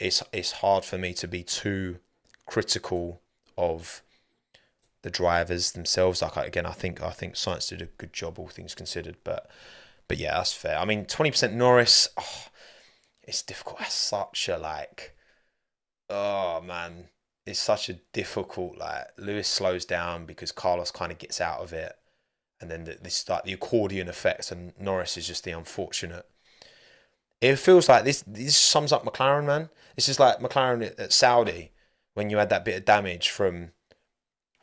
it's hard for me to be too critical of the drivers themselves. Like, again, I think Sainz did a good job, all things considered. But yeah, that's fair. I mean, 20% Norris. Oh, it's difficult. That's such a like. Oh man, it's such a difficult like. Lewis slows down because Carlos kind of gets out of it, and then this like the accordion effect, and Norris is just the unfortunate. It feels like this sums up McLaren, man. This is like McLaren at Saudi when you had that bit of damage from.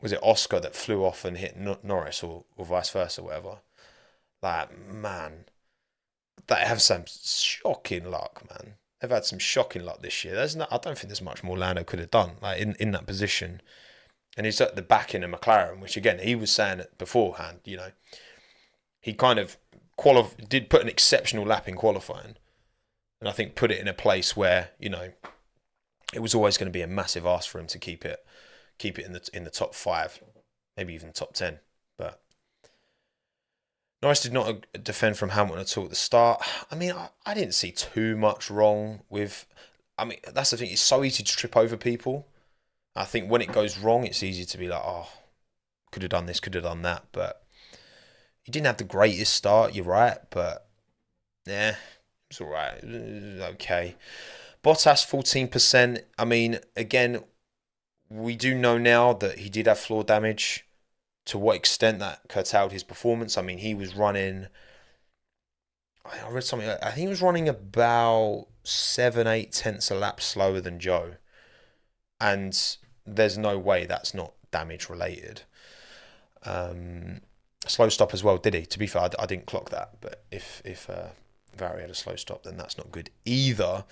Was it Oscar that flew off and hit Norris or vice versa, whatever? Like, man, they have some shocking luck, man. They've had some shocking luck this year. I don't think there's much more Lando could have done, like in that position. And he's at the back in a McLaren, which again, he was saying it beforehand, he kind of did put an exceptional lap in qualifying. And I think put it in a place where, it was always going to be a massive ask for him to keep it in the top 5, maybe even top 10. But Norris did not defend from Hamilton at all at the start. I mean, I didn't see too much wrong with... I mean, that's the thing. It's so easy to trip over people. I think when it goes wrong, it's easy to be like, oh, could have done this, could have done that. But he didn't have the greatest start, you're right. But, yeah, it's all right. Okay. Bottas, 14%. I mean, again... We do know now that he did have floor damage. To what extent that curtailed his performance? I mean, he was running... I read something. I think he was running about 7-8 tenths a lap slower than Joe. And there's no way that's not damage related. Slow stop as well, did he? To be fair, I didn't clock that. But if Vary had a slow stop, then that's not good either.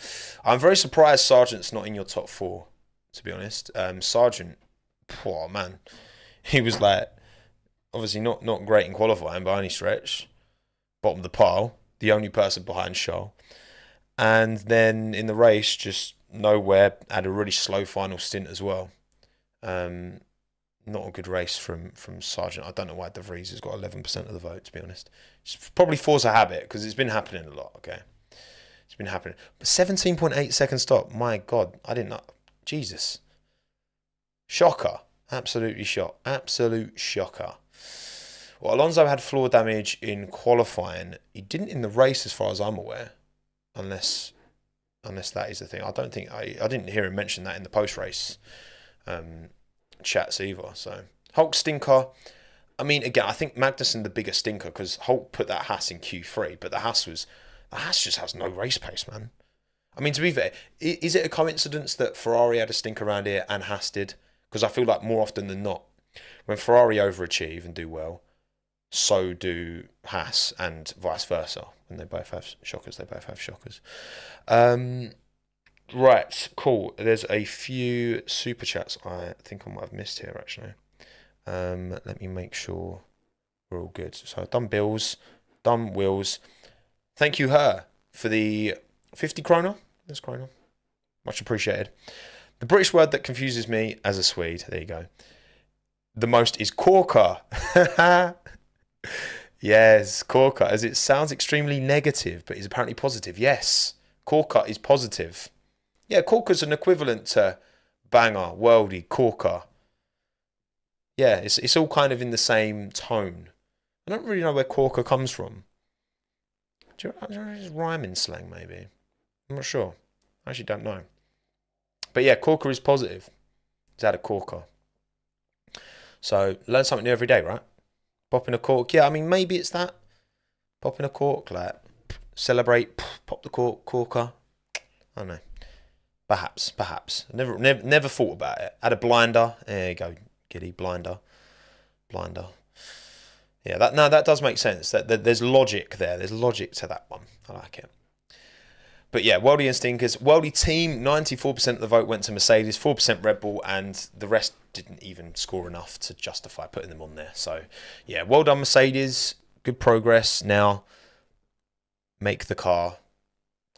I'm very surprised Sargent's not in your top 4. To be honest, Sargent, poor man, he was like obviously not great in qualifying by any stretch, bottom of the pile, the only person behind Charles, and then in the race just nowhere. Had a really slow final stint as well. Not a good race from Sargent. I don't know why De Vries has got 11% of the vote. To be honest, it's probably force a habit because it's been happening a lot. Okay, it's been happening. But 17.8 second stop. My God, I didn't know. Jesus. Shocker. Absolutely Absolute shocker. Well, Alonso had floor damage in qualifying. He didn't in the race as far as I'm aware. Unless that is the thing. I don't think I didn't hear him mention that in the post-race chats either. So Hulk stinker. I mean, again, I think Magnussen the bigger stinker because Hulk put that Haas in Q3, but the Haas just has no race pace, man. I mean, to be fair, is it a coincidence that Ferrari had a stink around here and Haas did? Because I feel like more often than not, when Ferrari overachieve and do well, so do Haas, and vice versa. When they both have shockers, they both have shockers. Right, cool. There's a few super chats I think I might have missed here, actually. Let me make sure we're all good. So I've done Bills, done Wills. Thank you, her, for the 50 kroner. That's kroner. Much appreciated. The British word that confuses me as a Swede, there you go, the most is corker. Yes, corker, as it sounds extremely negative, but is apparently positive. Yes, corker is positive. Yeah, corker's an equivalent to banger, worldy, corker. Yeah, it's all kind of in the same tone. I don't really know where corker comes from. Do you know it's rhyming slang, maybe? I'm not sure. I actually don't know. But yeah, corker is positive. It's out of corker. So learn something new every day, right? Popping a cork. Yeah, I mean, maybe it's that. Popping a cork, like, celebrate, pop the cork, corker. I don't know. Perhaps. Never thought about it. Had a blinder. There you go, giddy, blinder. Yeah, that does make sense. That there's logic there. There's logic to that one. I like it. But yeah, Worldy and Stinkers. Worldy team, 94% of the vote went to Mercedes, 4% Red Bull, and the rest didn't even score enough to justify putting them on there. So yeah, well done Mercedes. Good progress. Now make the car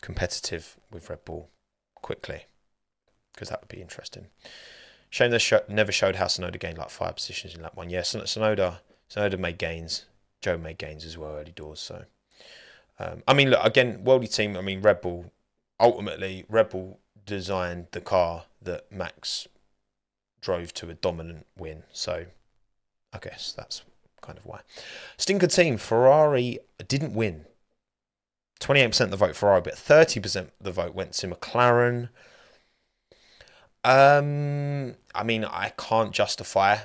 competitive with Red Bull quickly, because that would be interesting. Shame they never showed how Tsunoda gained like 5 positions in lap 1. Yeah, Tsunoda made gains. Joe made gains as well early doors. So I mean, look, again, Worldy team, I mean, Red Bull designed the car that Max drove to a dominant win. So I guess that's kind of why. Stinker team, Ferrari didn't win. 28% of the vote Ferrari, but 30% of the vote went to McLaren. I mean, I can't justify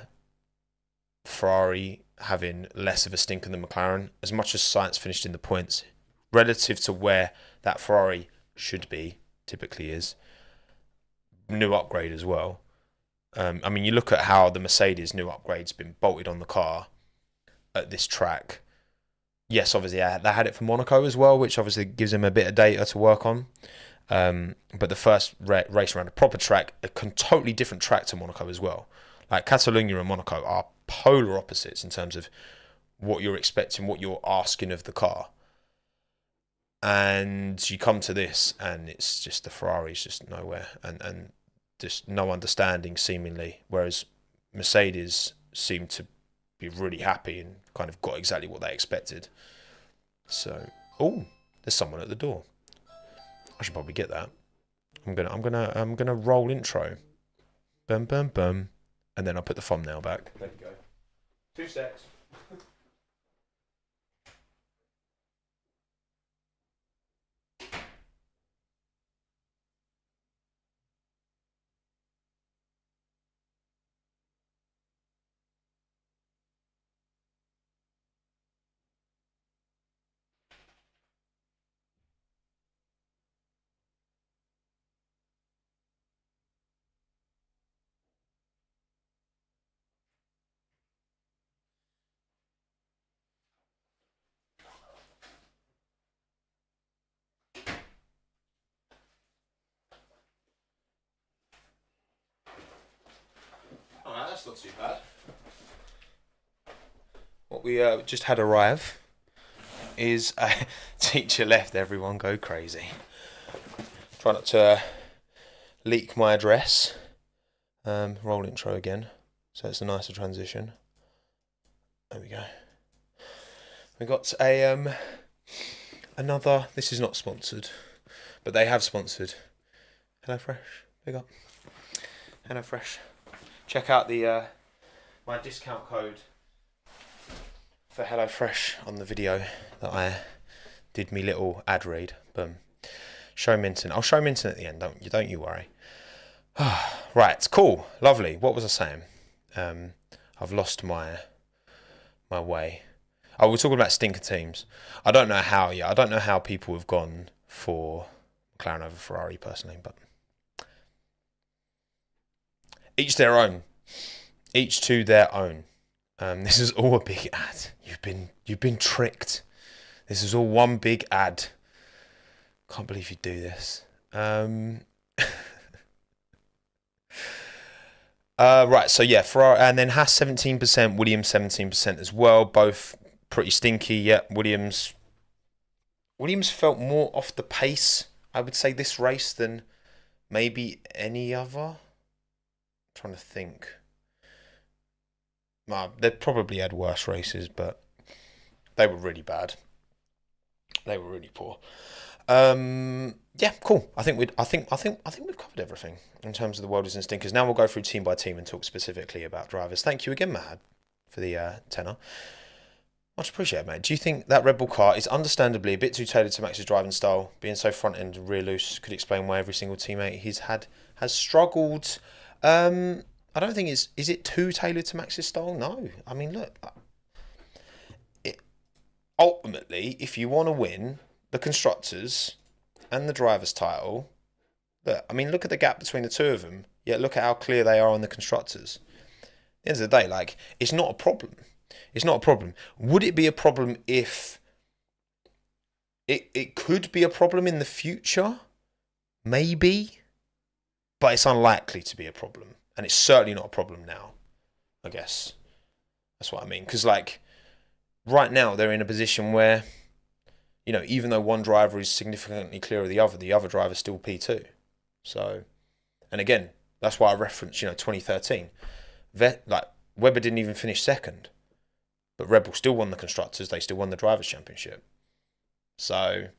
Ferrari having less of a stinker than McLaren. As much as Sainz finished in the points, relative to where that Ferrari should be, typically is. New upgrade as well. I mean, you look at how the Mercedes new upgrade's been bolted on the car at this track. Yes, obviously, they had it for Monaco as well, which obviously gives them a bit of data to work on. But the first race around a proper track, a totally different track to Monaco as well. Like Catalonia and Monaco are polar opposites in terms of what you're expecting, what you're asking of the car. And you come to this, and it's just the Ferrari's just nowhere, and just no understanding seemingly. Whereas Mercedes seemed to be really happy and kind of got exactly what they expected. So, there's someone at the door. I should probably get that. I'm gonna roll intro. Bum bum bum, and then I'll put the thumbnail back. There you go. 2 secs. Alright, that's not too bad. What we just had arrive is a teacher left, everyone go crazy. Try not to leak my address. Roll intro again, so it's a nicer transition. There we go. We got a another. This is not sponsored, but they have sponsored. HelloFresh, big up. HelloFresh. Check out the my discount code for HelloFresh on the video that I did me little ad read. Boom. Show Minton. I'll show Minton at the end. Don't you worry. Right, cool, lovely. What was I saying? I've lost my way. Oh, we're talking about stinker teams. I don't know how people have gone for McLaren over Ferrari personally, but each their own. Each to their own. This is all a big ad. You've been tricked. This is all one big ad. Can't believe you do this. Right, so yeah, Ferrari, and then Haas 17%, Williams 17% as well. Both pretty stinky. Yeah, Williams felt more off the pace, I would say, this race than maybe any other. I'm trying to think. They probably had worse races, but they were really bad. They were really poor. Yeah, cool. I think we've covered everything in terms of the welders and stinkers. Now we'll go through team by team and talk specifically about drivers. Thank you again, Mahad, for the tenner. Much appreciated, mate. Do you think that Red Bull car is understandably a bit too tailored to Max's driving style, being so front end and rear loose? Could explain why every single teammate he's had has struggled. I don't think is it too tailored to Max's style? No. I mean, look. Ultimately, if you want to win the constructors and the driver's title, look at the gap between the two of them. Yet look at how clear they are on the constructors. At the end of the day, like, it's not a problem. It's not a problem. Would it be a problem if it could be a problem in the future? Maybe. But it's unlikely to be a problem. And it's certainly not a problem now, I guess. That's what I mean. Because, like, right now they're in a position where, you know, even though one driver is significantly clear of the other driver is still P2. So, and again, that's why I referenced, 2013. Webber didn't even finish second. But Red Bull still won the constructors. They still won the drivers' championship. So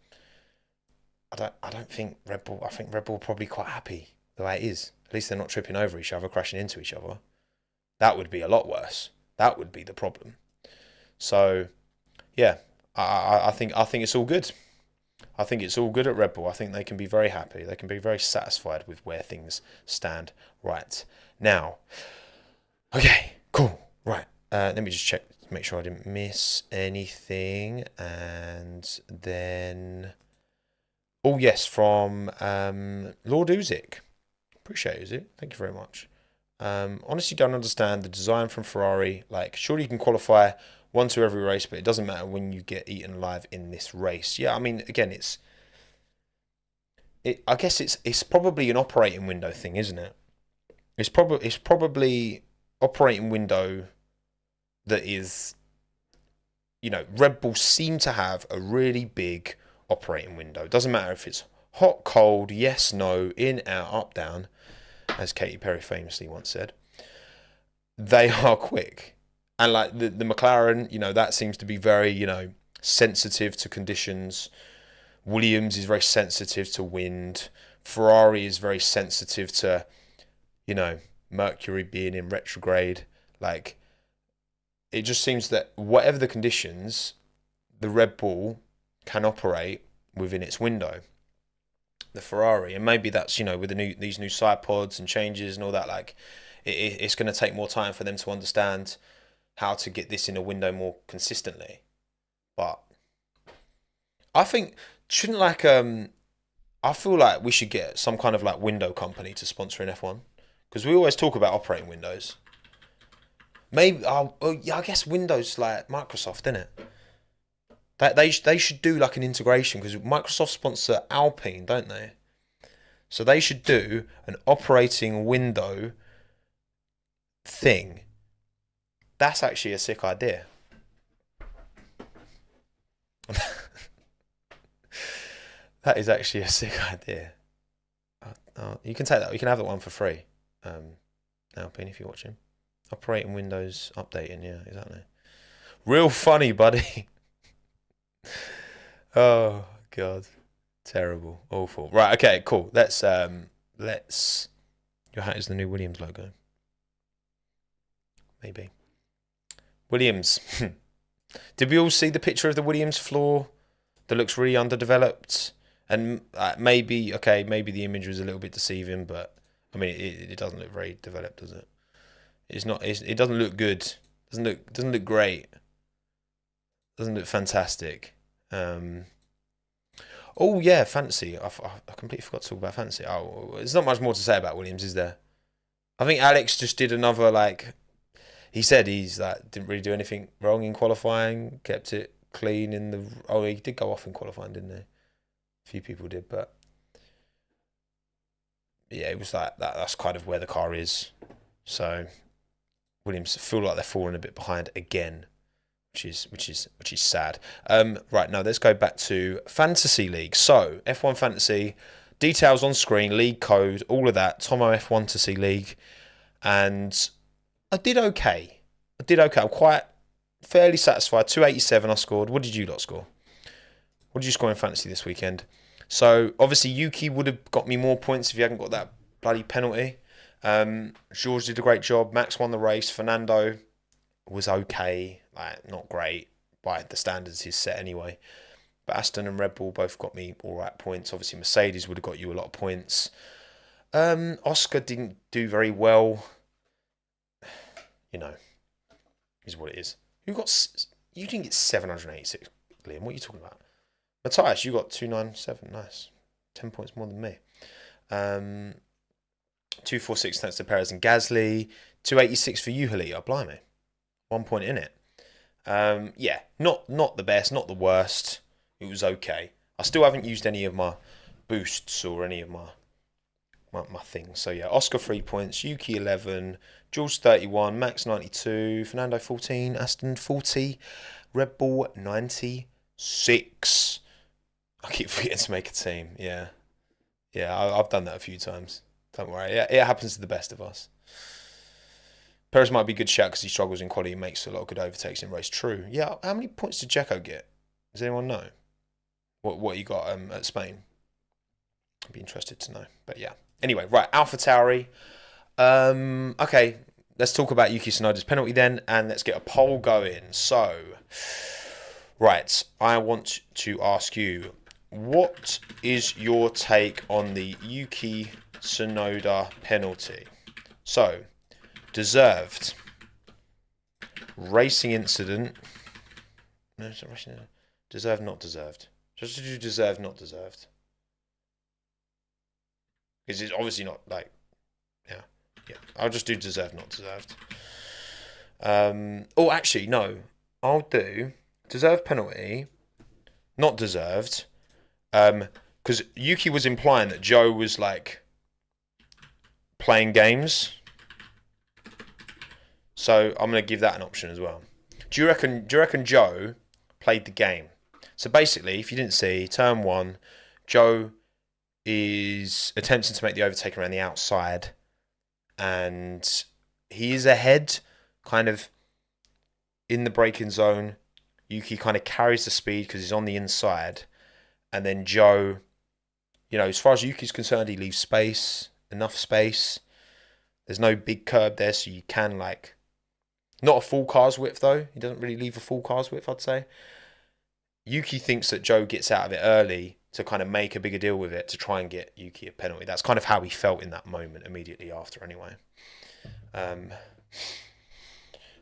I don't think Red Bull. I think Red Bull are probably quite happy the way it is. At least they're not tripping over each other, crashing into each other. That would be a lot worse. That would be the problem. So yeah, I think it's all good. I think it's all good at Red Bull. I think they can be very happy. They can be very satisfied with where things stand right now. Okay, cool. Right. Let me just check. Make sure I didn't miss anything. And then, oh yes, from Lord Uzik. Appreciate it, Uzik. Thank you very much. Honestly, don't understand the design from Ferrari. Like, surely you can qualify 1-2 every race, but it doesn't matter when you get eaten alive in this race. Yeah, I mean, again, I guess it's probably an operating window thing, isn't it? It's probably operating window. That is, Red Bull seem to have a really big operating window. It doesn't matter if it's hot, cold, yes, no, in, out, up, down, as Katy Perry famously once said. They are quick. And like the McLaren, that seems to be very, sensitive to conditions. Williams is very sensitive to wind. Ferrari is very sensitive to, Mercury being in retrograde. Like, it just seems that whatever the conditions, the Red Bull can operate within its window. The Ferrari, and maybe that's, with these new side pods and changes and all that, like, it's going to take more time for them to understand how to get this in a window more consistently. But I think, I feel like we should get some kind of like window company to sponsor in F1. Because we always talk about operating windows. Maybe, I guess Windows like Microsoft, innit? They should do like an integration because Microsoft sponsor Alpine, don't they? So they should do an operating window thing. That's actually a sick idea. That is actually a sick idea. You can take that. You can have that one for free. Alpine, if you're watching. Operating Windows updating, yeah, exactly. Real funny, buddy. Oh god, terrible, awful. Right, okay, cool. Let's. Your hat is the new Williams logo. Maybe. Williams. Did we all see the picture of the Williams floor that looks really underdeveloped? And maybe the image was a little bit deceiving, but I mean, it doesn't look very developed, does it? It doesn't look good. Doesn't look great. Doesn't look fantastic. Oh yeah, fantasy. I completely forgot to talk about fantasy. Oh, there's not much more to say about Williams, is there? I think Alex just did another He said he's like didn't really do anything wrong in qualifying, kept it clean in the. Oh, he did go off in qualifying, didn't he? A few people did, but yeah, it was like that. That's kind of where the car is. So Williams feel like they're falling a bit behind again, which is sad. Right now, let's go back to Fantasy League. So F1 Fantasy details on screen, league code, all of that. Tommo F1 Fantasy League, and I did okay. I'm quite fairly satisfied. 287 I scored. What did you lot score? What did you score in fantasy this weekend? So obviously Yuki would have got me more points if he hadn't got that bloody penalty. George did a great job. Max won the race. Fernando was okay, like not great by the standards he's set anyway. But Aston and Red Bull both got me all right points. Obviously Mercedes would have got you a lot of points. Oscar didn't do very well. You know, is what it is. You didn't get 786, Liam. What are you talking about? Matthias, you got 297. Nice. 10 points more than me. 246 thanks to Perez and Gasly. 286 for you, Halil. Oh, blimey. 1 point in it. Yeah, not the best, not the worst. It was okay. I still haven't used any of my boosts or any of my things. So yeah, Oscar 3 points, Yuki 11, Jules 31, Max 92, Fernando 14, Aston 40, Red Bull 96. I keep forgetting to make a team. Yeah, I've done that a few times. Don't worry, it happens to the best of us. Perez might be a good shout because he struggles in quality and makes a lot of good overtakes in race. True. Yeah, how many points did Checo get? Does anyone know? What he got at Spain? I'd be interested to know. But yeah. Anyway, right, AlphaTauri. Okay, let's talk about Yuki Tsunoda's penalty then, and let's get a poll going. So, right, I want to ask you, what is your take on the Yuki Tsunoda penalty? So, deserved. Racing incident. No, it's not racing incident. Deserved, not deserved. Just to do deserved, not deserved. Because it's obviously not like, yeah. I'll just do deserved, not deserved. Oh, actually, no. I'll do deserved penalty, not deserved. Because Yuki was implying that Joe was like playing games. So I'm gonna give that an option as well. Do you reckon Joe played the game? So basically, if you didn't see, turn one, Joe is attempting to make the overtake around the outside, and he is ahead, kind of in the braking zone. Yuki kind of carries the speed because he's on the inside, and then Joe, as far as Yuki's concerned, he leaves space, enough space. There's no big curb there, so you can not a full car's width though. He doesn't really leave a full car's width, I'd say. Yuki thinks that Joe gets out of it early to kind of make a bigger deal with it to try and get Yuki a penalty. That's kind of how he felt in that moment immediately after anyway.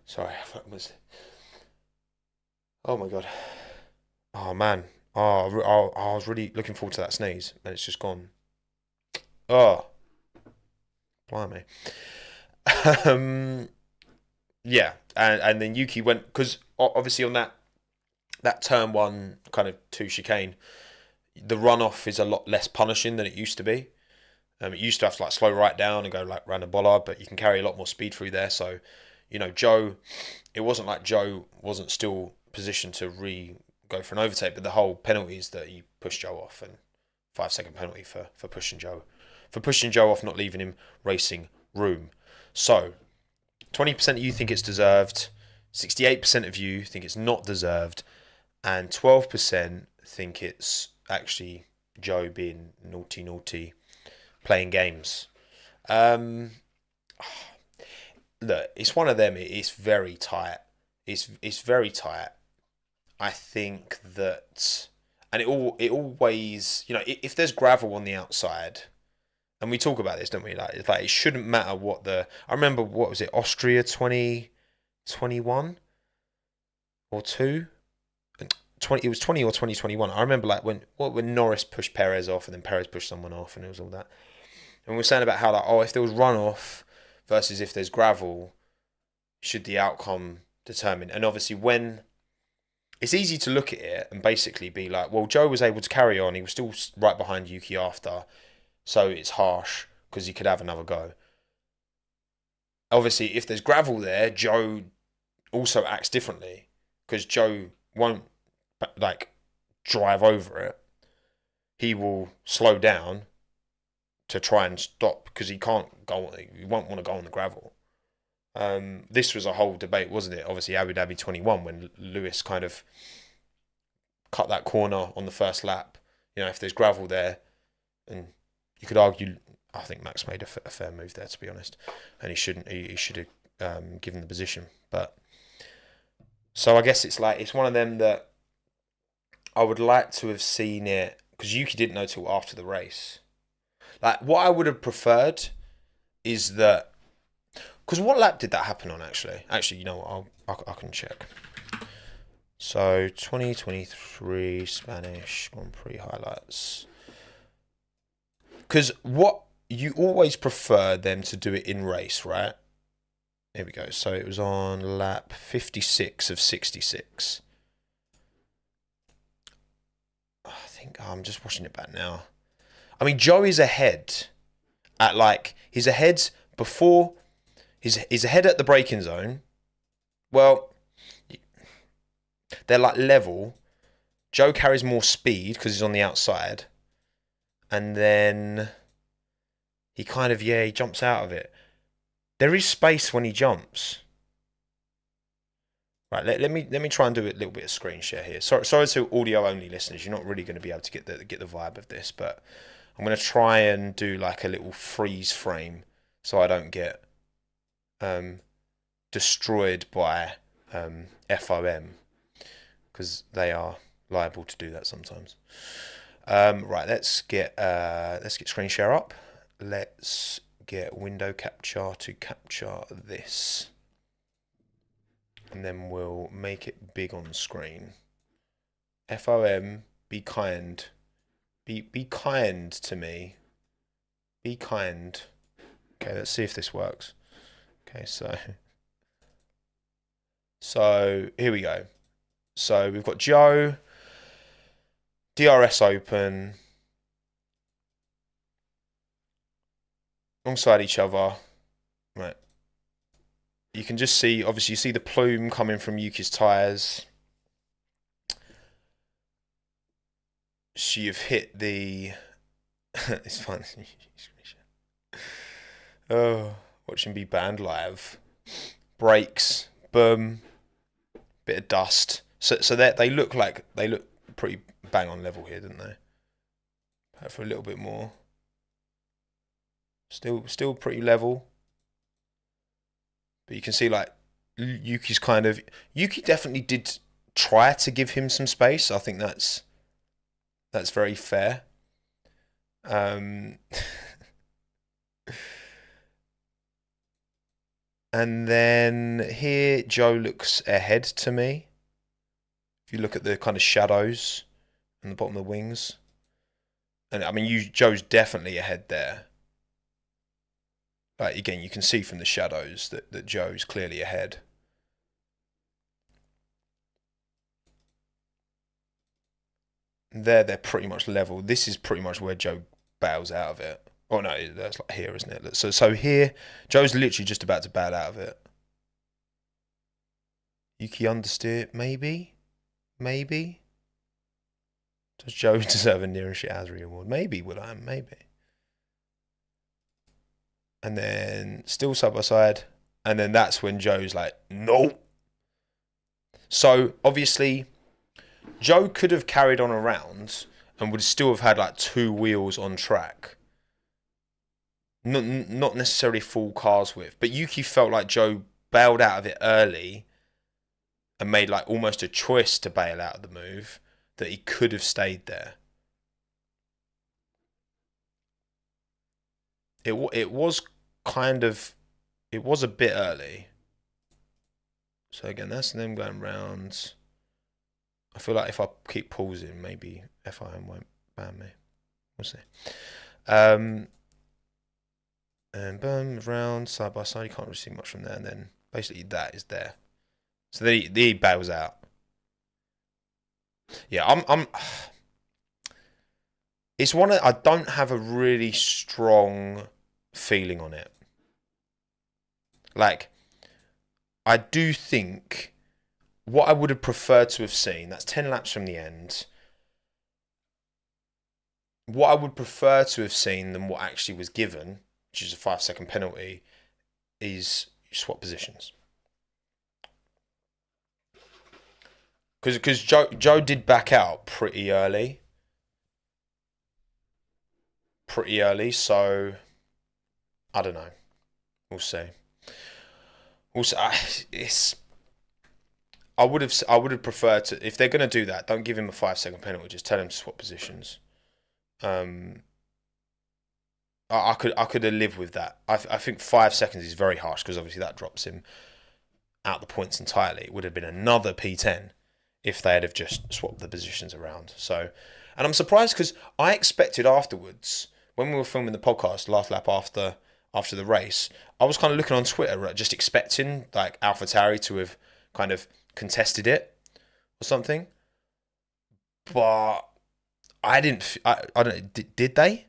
Sorry, I thought it was... Oh my God. Oh man. I was really looking forward to that sneeze and it's just gone. Oh. Blimey. Yeah, and then Yuki went, because obviously on that turn one, kind of two chicane, the runoff is a lot less punishing than it used to be. It used to have to slow right down and go round a bollard, but you can carry a lot more speed through there. So, Joe, it wasn't like Joe wasn't still positioned to go for an overtake, but the whole penalty is that he pushed Joe off, and 5-second penalty for pushing Joe off, not leaving him racing room. So, 20% of you think it's deserved, 68% of you think it's not deserved, and 12% think it's actually Joe being naughty, playing games. Look, it's one of them. It's very tight. It's very tight. I think that, and it always, if there's gravel on the outside, and we talk about this, don't we? It shouldn't matter what I remember, what was it, Austria 2021 or 2? It was 20 or 2021. I remember when Norris pushed Perez off and then Perez pushed someone off and it was all that. And we were saying about how if there was runoff versus if there's gravel, should the outcome determine. And obviously, when it's easy to look at it and basically be like, well, Joe was able to carry on. He was still right behind Yuki after, so it's harsh because he could have another go. Obviously, if there's gravel there, Joe also acts differently because Joe won't like drive over it. He will slow down to try and stop because he can't go. He won't want to go on the gravel. This was a whole debate, wasn't it? Obviously, Abu Dhabi 21 when Lewis kind of cut that corner on the first lap. You know, if there's gravel there, and you could argue, I think Max made a fair move there, to be honest, and he shouldn't. He should have given the position. But so I guess it's one of them that I would like to have seen it because Yuki didn't know till after the race. Like what I would have preferred is that because what lap did that happen on actually? Actually, you know what? I can check. So 2023 Spanish Grand Prix highlights. Because what you always prefer them to do it in race, right? Here we go. So it was on lap 56 of 66. I think I'm just watching it back now. I mean, Joe is ahead at he's ahead before, he's ahead at the braking zone. Well, they're level. Joe carries more speed because he's on the outside. And then he kind of, he jumps out of it. There is space when he jumps. Right, let me try and do a little bit of screen share here. Sorry to audio only listeners, you're not really going to be able to get the vibe of this, but I'm going to try and do a little freeze frame so I don't get destroyed by FOM because they are liable to do that sometimes. Right, let's get screen share up. Let's get window capture to capture this. And then we'll make it big on screen. FOM, be kind. Be kind to me. Be kind. Okay, let's see if this works. Okay, so here we go. So we've got Joe, DRS open, alongside each other. Right. You can just see, obviously, you see the plume coming from Yuki's tyres. You've hit the... it's fun. Oh, watching be banned live. Brakes, boom, bit of dust. So they look pretty bang on level here, didn't they? For a little bit more. Still pretty level. But you can see Yuki's Yuki definitely did try to give him some space. I think that's very fair. And then here Joe looks ahead to me. If you look at the kind of shadows on the bottom of the wings. And I mean Joe's definitely ahead there. Again, you can see from the shadows that Joe's clearly ahead. They're pretty much level. This is pretty much where Joe bails out of it. Oh no, that's here, isn't it? So here, Joe's literally just about to bail out of it. Yuki understeer, maybe? Does Joe deserve a near and shit Asri award? Maybe, Will.i.am, maybe. And then still side by side. And then that's when Joe's like, no. So obviously, Joe could have carried on around and would still have had 2 wheels on track. Not necessarily full cars width. But Yuki felt like Joe bailed out of it early and made almost a choice to bail out of the move that he could have stayed there. It was a bit early. So again, that's them going round. I feel like if I keep pausing, maybe FIM won't ban me. We'll see. And boom, round, side by side. You can't really see much from there. And then Basically, that is there. So he bails out. Yeah, I'm. It's one I don't have a really strong feeling on it. Like, I do think what I would have preferred to have seen, that's 10 laps from the end. What I would prefer to have seen than what actually was given, which is a 5-second penalty, is swap positions. Because Joe did back out pretty early. So I don't know. We'll see. Also, I would have preferred to, if they're going to do that, don't give him a 5-second penalty. Just tell him to swap positions. I could have lived with that. I think 5 seconds is very harsh because obviously that drops him out the points entirely. It would have been another P10 if they had have just swapped the positions around. So, and I'm surprised because I expected afterwards, when we were filming the podcast last lap after the race, I was kind of looking on Twitter, just expecting like AlphaTauri to have kind of contested it or something, but I didn't. I don't know. Did they?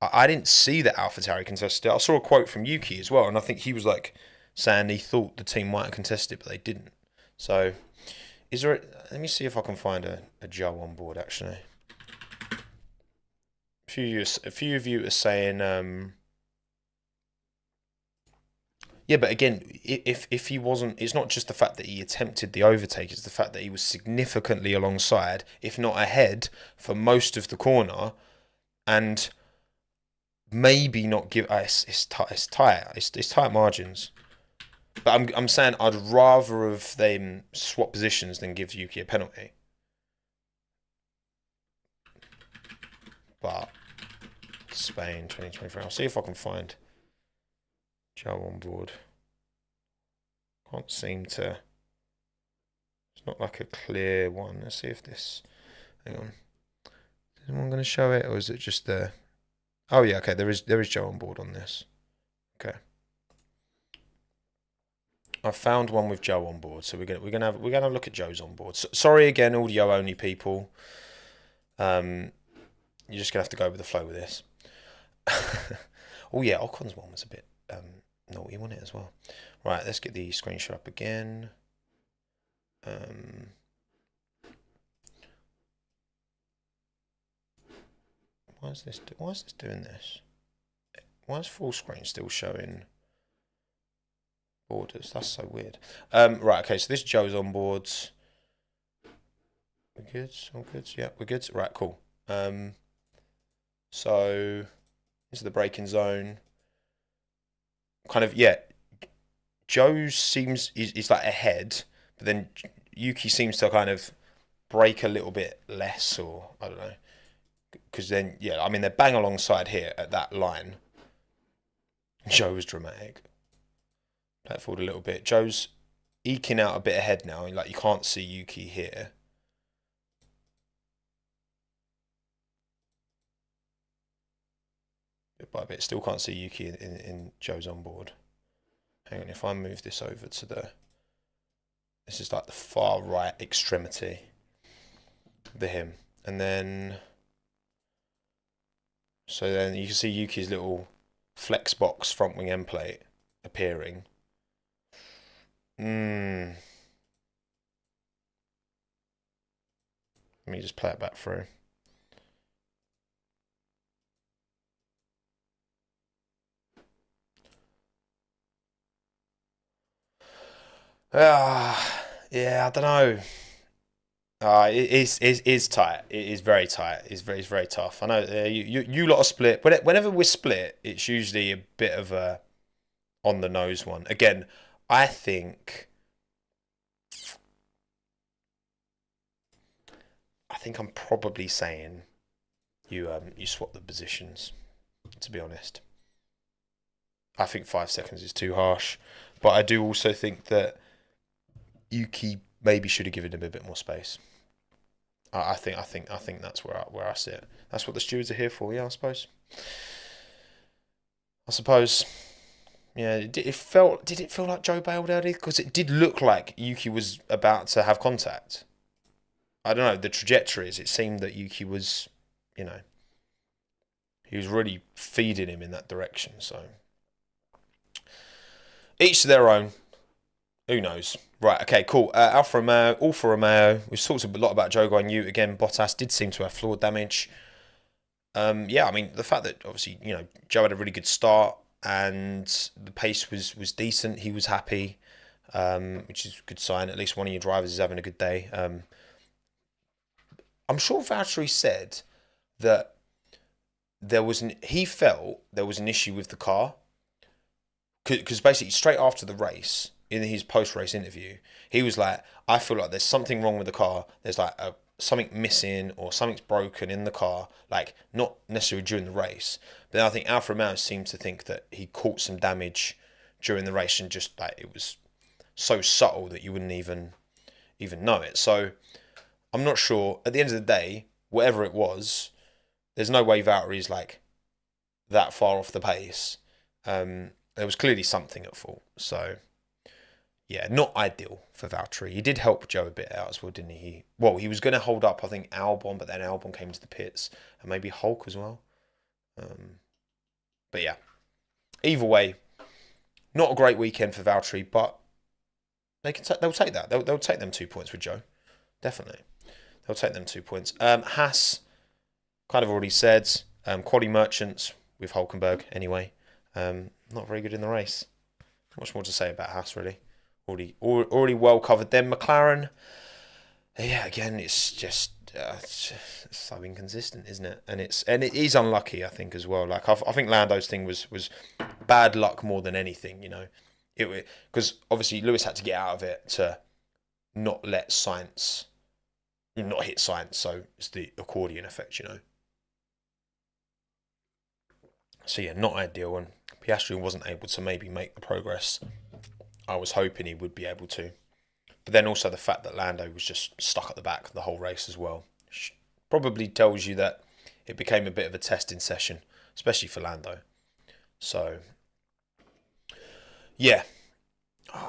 I didn't see that AlphaTauri contested it. I saw a quote from Yuki as well, and I think he was like saying he thought the team might have contested it, but they didn't. So, is there? Let me see if I can find a Joe on board actually. A few of you are saying, yeah, but again, if he wasn't, it's not just the fact that he attempted the overtake; it's the fact that he was significantly alongside, if not ahead, for most of the corner, and maybe not give. It's tight. It's tight margins. But I'm saying I'd rather have them swap positions than give Yuki a penalty. But Spain 2023. I'll see if I can find Joe on board. Can't seem to. It's not like a clear one. Let's see if this. Hang on. Is anyone going to show it, or is it just the? Oh yeah, okay. There is Joe on board on this. Okay. I found one with Joe on board, so we're gonna have a look at Joe's on board. So, sorry again, audio only people. You're just gonna have to go with the flow with this. Oh yeah, Ocon's one was a bit naughty, wasn't it as well? Right, let's get the screenshot up again. Why is this doing this? Why is full screen still showing borders? That's so weird. Right, okay, so this Joe's on boards. We're good, all good. Yeah, we're good. Right, cool. So this is the braking zone. Kind of, yeah. Joe seems is like ahead, but then Yuki seems to kind of brake a little bit less, or I don't know. Because then, yeah, I mean, they're bang alongside here at that line. Joe was dramatic. That forward a little bit. Joe's eking out a bit ahead now. Like, you can't see Yuki here. Bit by bit. Still can't see Yuki in Joe's on board. Hang on, if I move this over to the... This is like the far right extremity of the him. And then... So then you can see Yuki's little flex box front wing end plate appearing. Let me just play it back through. Yeah, I don't know. It is tight. It is very tight. It's very tough. I know you lot are split. Whenever we're split, it's usually a bit of a on the nose one. Again, I think I'm probably saying you swap the positions. To be honest, I think 5 seconds is too harsh, but I do also think that Yuki maybe should have given him a bit more space. I think that's where I sit. That's what the stewards are here for, yeah. I suppose. Yeah, did it feel like Joe bailed early? Because it did look like Yuki was about to have contact. I don't know, the trajectories, it seemed that Yuki was, you know, he was really feeding him in that direction. So each to their own. Who knows? Right, okay, cool. Alfa Romeo. We've talked a lot about Joe Guan Yu. Again, Bottas did seem to have floor damage. Yeah, I mean, the fact that obviously, Joe had a really good start and the pace was decent. He was happy, which is a good sign. At least one of your drivers is having a good day. I'm sure Valtteri said that he felt there was an issue with the car because basically straight after the race in his post-race interview he was like, I feel like there's something wrong with the car. There's like something missing or something's broken in the car, like not necessarily during the race, but then I think Alfa Romeo seemed to think that he caught some damage during the race and just like it was so subtle that you wouldn't even know it. So I'm not sure. At the end of the day, whatever it was, there's no way Valtteri's like that far off the pace. There was clearly something at fault. So, yeah, not ideal for Valtteri. He did help Joe a bit out as well, didn't he? He was going to hold up, I think, Albon, but then Albon came to the pits, and maybe Hulk as well. But yeah, either way, not a great weekend for Valtteri, but they'll take that. They'll take them 2 points with Joe, definitely. They'll take them 2 points. Haas, kind of already said, quality merchants with Hulkenberg anyway. Not very good in the race. Not much more to say about Haas, really. Already well covered. Then McLaren, yeah, again, it's just it's so inconsistent, isn't it? And it is unlucky, I think, as well. Like I think Lando's thing was bad luck more than anything, because obviously Lewis had to get out of it to not let Sainz, not hit Sainz, so it's the accordion effect, So yeah, not ideal, and Piastri wasn't able to maybe make the progress I was hoping he would be able to. But then also the fact that Lando was just stuck at the back the whole race as well probably tells you that it became a bit of a testing session, especially for Lando. So yeah,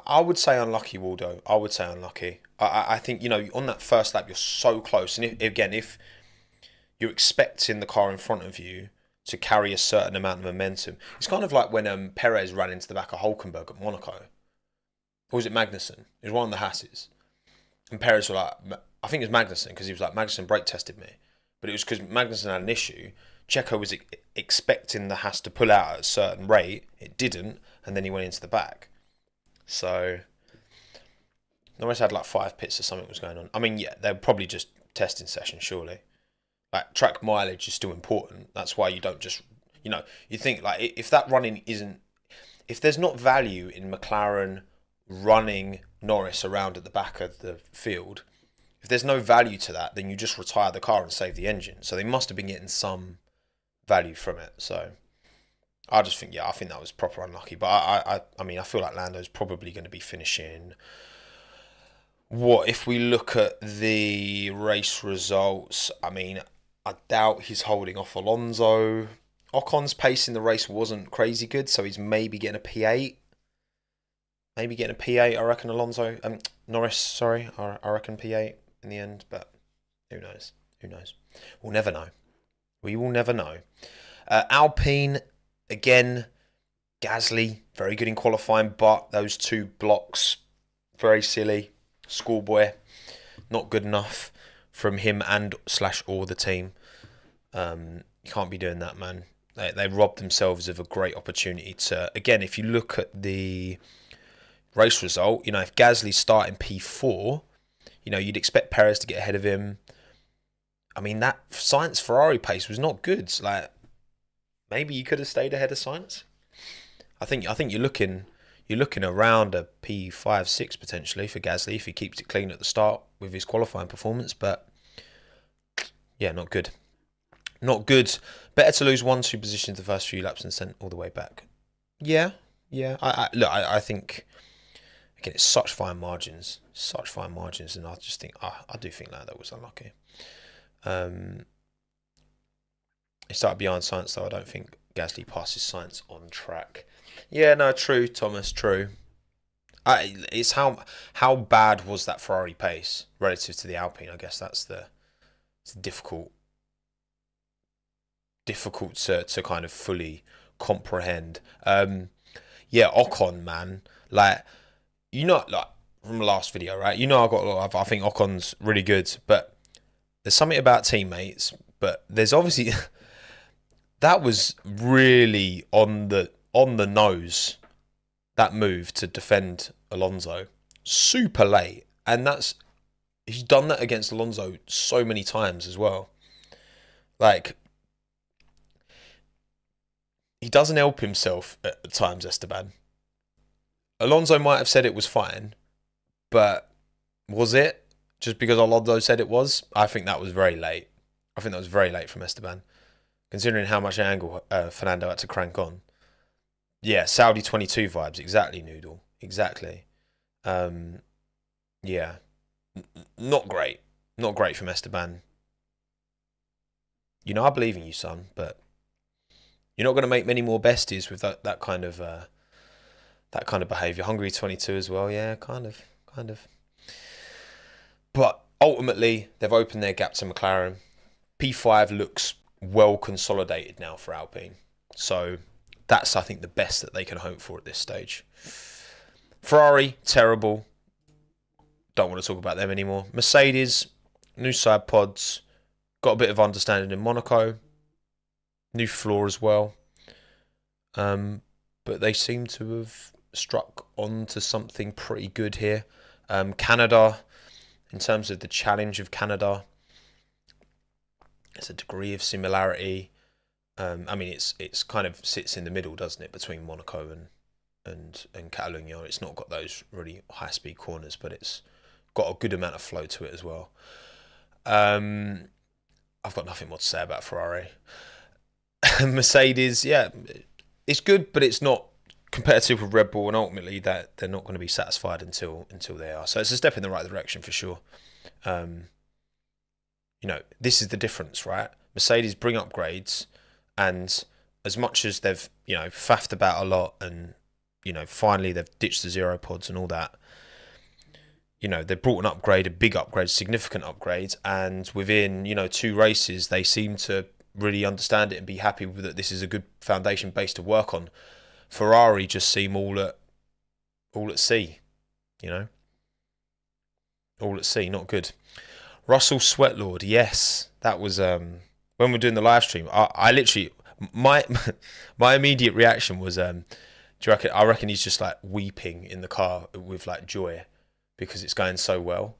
I would say unlucky, Waldo. I would say unlucky. I think, on that first lap, you're so close. And if you're expecting the car in front of you to carry a certain amount of momentum, it's kind of like when Perez ran into the back of Hulkenberg at Monaco. Or was it Magnussen? It was one of the Hasses. And Perez was like, I think it was Magnussen, because he was like, Magnussen brake tested me. But it was because Magnussen had an issue. Checo was expecting the Haas to pull out at a certain rate. It didn't. And then he went into the back. So Norris had like 5 pits or something was going on. I mean, yeah, they're probably just testing sessions, surely. Like, track mileage is still important. That's why you don't just, you think like if that running isn't, if there's not value in McLaren running Norris around at the back of the field, if there's no value to that, then you just retire the car and save the engine. So they must have been getting some value from it. So I just think, I think that was proper unlucky. But I mean, I feel like Lando's probably going to be finishing. What if we look at the race results? I mean, I doubt he's holding off Alonso. Ocon's pace in the race wasn't crazy good, so he's maybe getting a P8. Maybe getting a P8, I reckon. Norris, sorry, I reckon P8 in the end, but who knows? We'll never know. We will never know. Alpine, again, Gasly, very good in qualifying, but those 2 blocks, very silly. Schoolboy, not good enough from him and/or the team. You can't be doing that, man. They robbed themselves of a great opportunity to, again, if you look at the race result, if Gasly's starting P4, you'd expect Perez to get ahead of him. I mean, that Sainz Ferrari pace was not good. Like, maybe you could have stayed ahead of Sainz. I think you're looking around a P5, 6 potentially for Gasly if he keeps it clean at the start with his qualifying performance. But yeah, not good. Not good. Better to lose 1-2 positions the first few laps and send all the way back. Yeah. I think, again, it's such fine margins, and I just think, I do think that was unlucky. He started behind Sainz, though. I don't think Gasly passes Sainz on track. Yeah, no, true, Thomas, true. It's how bad was that Ferrari pace relative to the Alpine? I guess that's it's difficult to kind of fully comprehend. Yeah, Ocon, man, like like from the last video, right? I got a lot of. I think Ocon's really good, but there's something about teammates. But there's obviously that was really on the nose. That move to defend Alonso super late, and he's done that against Alonso so many times as well. Like, he doesn't help himself at times, Esteban. Alonso might have said it was fine, but was it just because Alonso said it was? I think that was very late. I think that was very late from Esteban, considering how much angle Fernando had to crank on. Yeah, Saudi 22 vibes. Exactly, Noodle. Exactly. Yeah. Not great. Not great from Esteban. I believe in you, son, but you're not going to make many more besties with that kind of behaviour. Hungary 22 as well. Yeah, kind of. But ultimately, they've opened their gap to McLaren. P5 looks well consolidated now for Alpine. So that's, I think, the best that they can hope for at this stage. Ferrari, terrible. Don't want to talk about them anymore. Mercedes, new side pods. Got a bit of understanding in Monaco. New floor as well. But they seem to have struck onto something pretty good here. Canada, in terms of the challenge of Canada, there's a degree of similarity. I mean, it's kind of sits in the middle, doesn't it, between Monaco and Catalonia. It's not got those really high speed corners, but it's got a good amount of flow to it as well. I've got nothing more to say about Ferrari. Mercedes, yeah, it's good, but it's not competitive with Red Bull, and ultimately that they're not going to be satisfied until they are. So it's a step in the right direction for sure. This is the difference, right? Mercedes bring upgrades, and as much as they've faffed about a lot, and finally they've ditched the zero pods and all that. They brought an upgrade, a big upgrade, significant upgrade, and within 2 races they seem to really understand it and be happy with that. This is a good foundation base to work on. Ferrari just seem all at sea, all at sea, not good. Russell Sweatlord, yes, that was when we're doing the live stream. I literally my immediate reaction was, do you reckon? I reckon he's just like weeping in the car with like joy because it's going so well.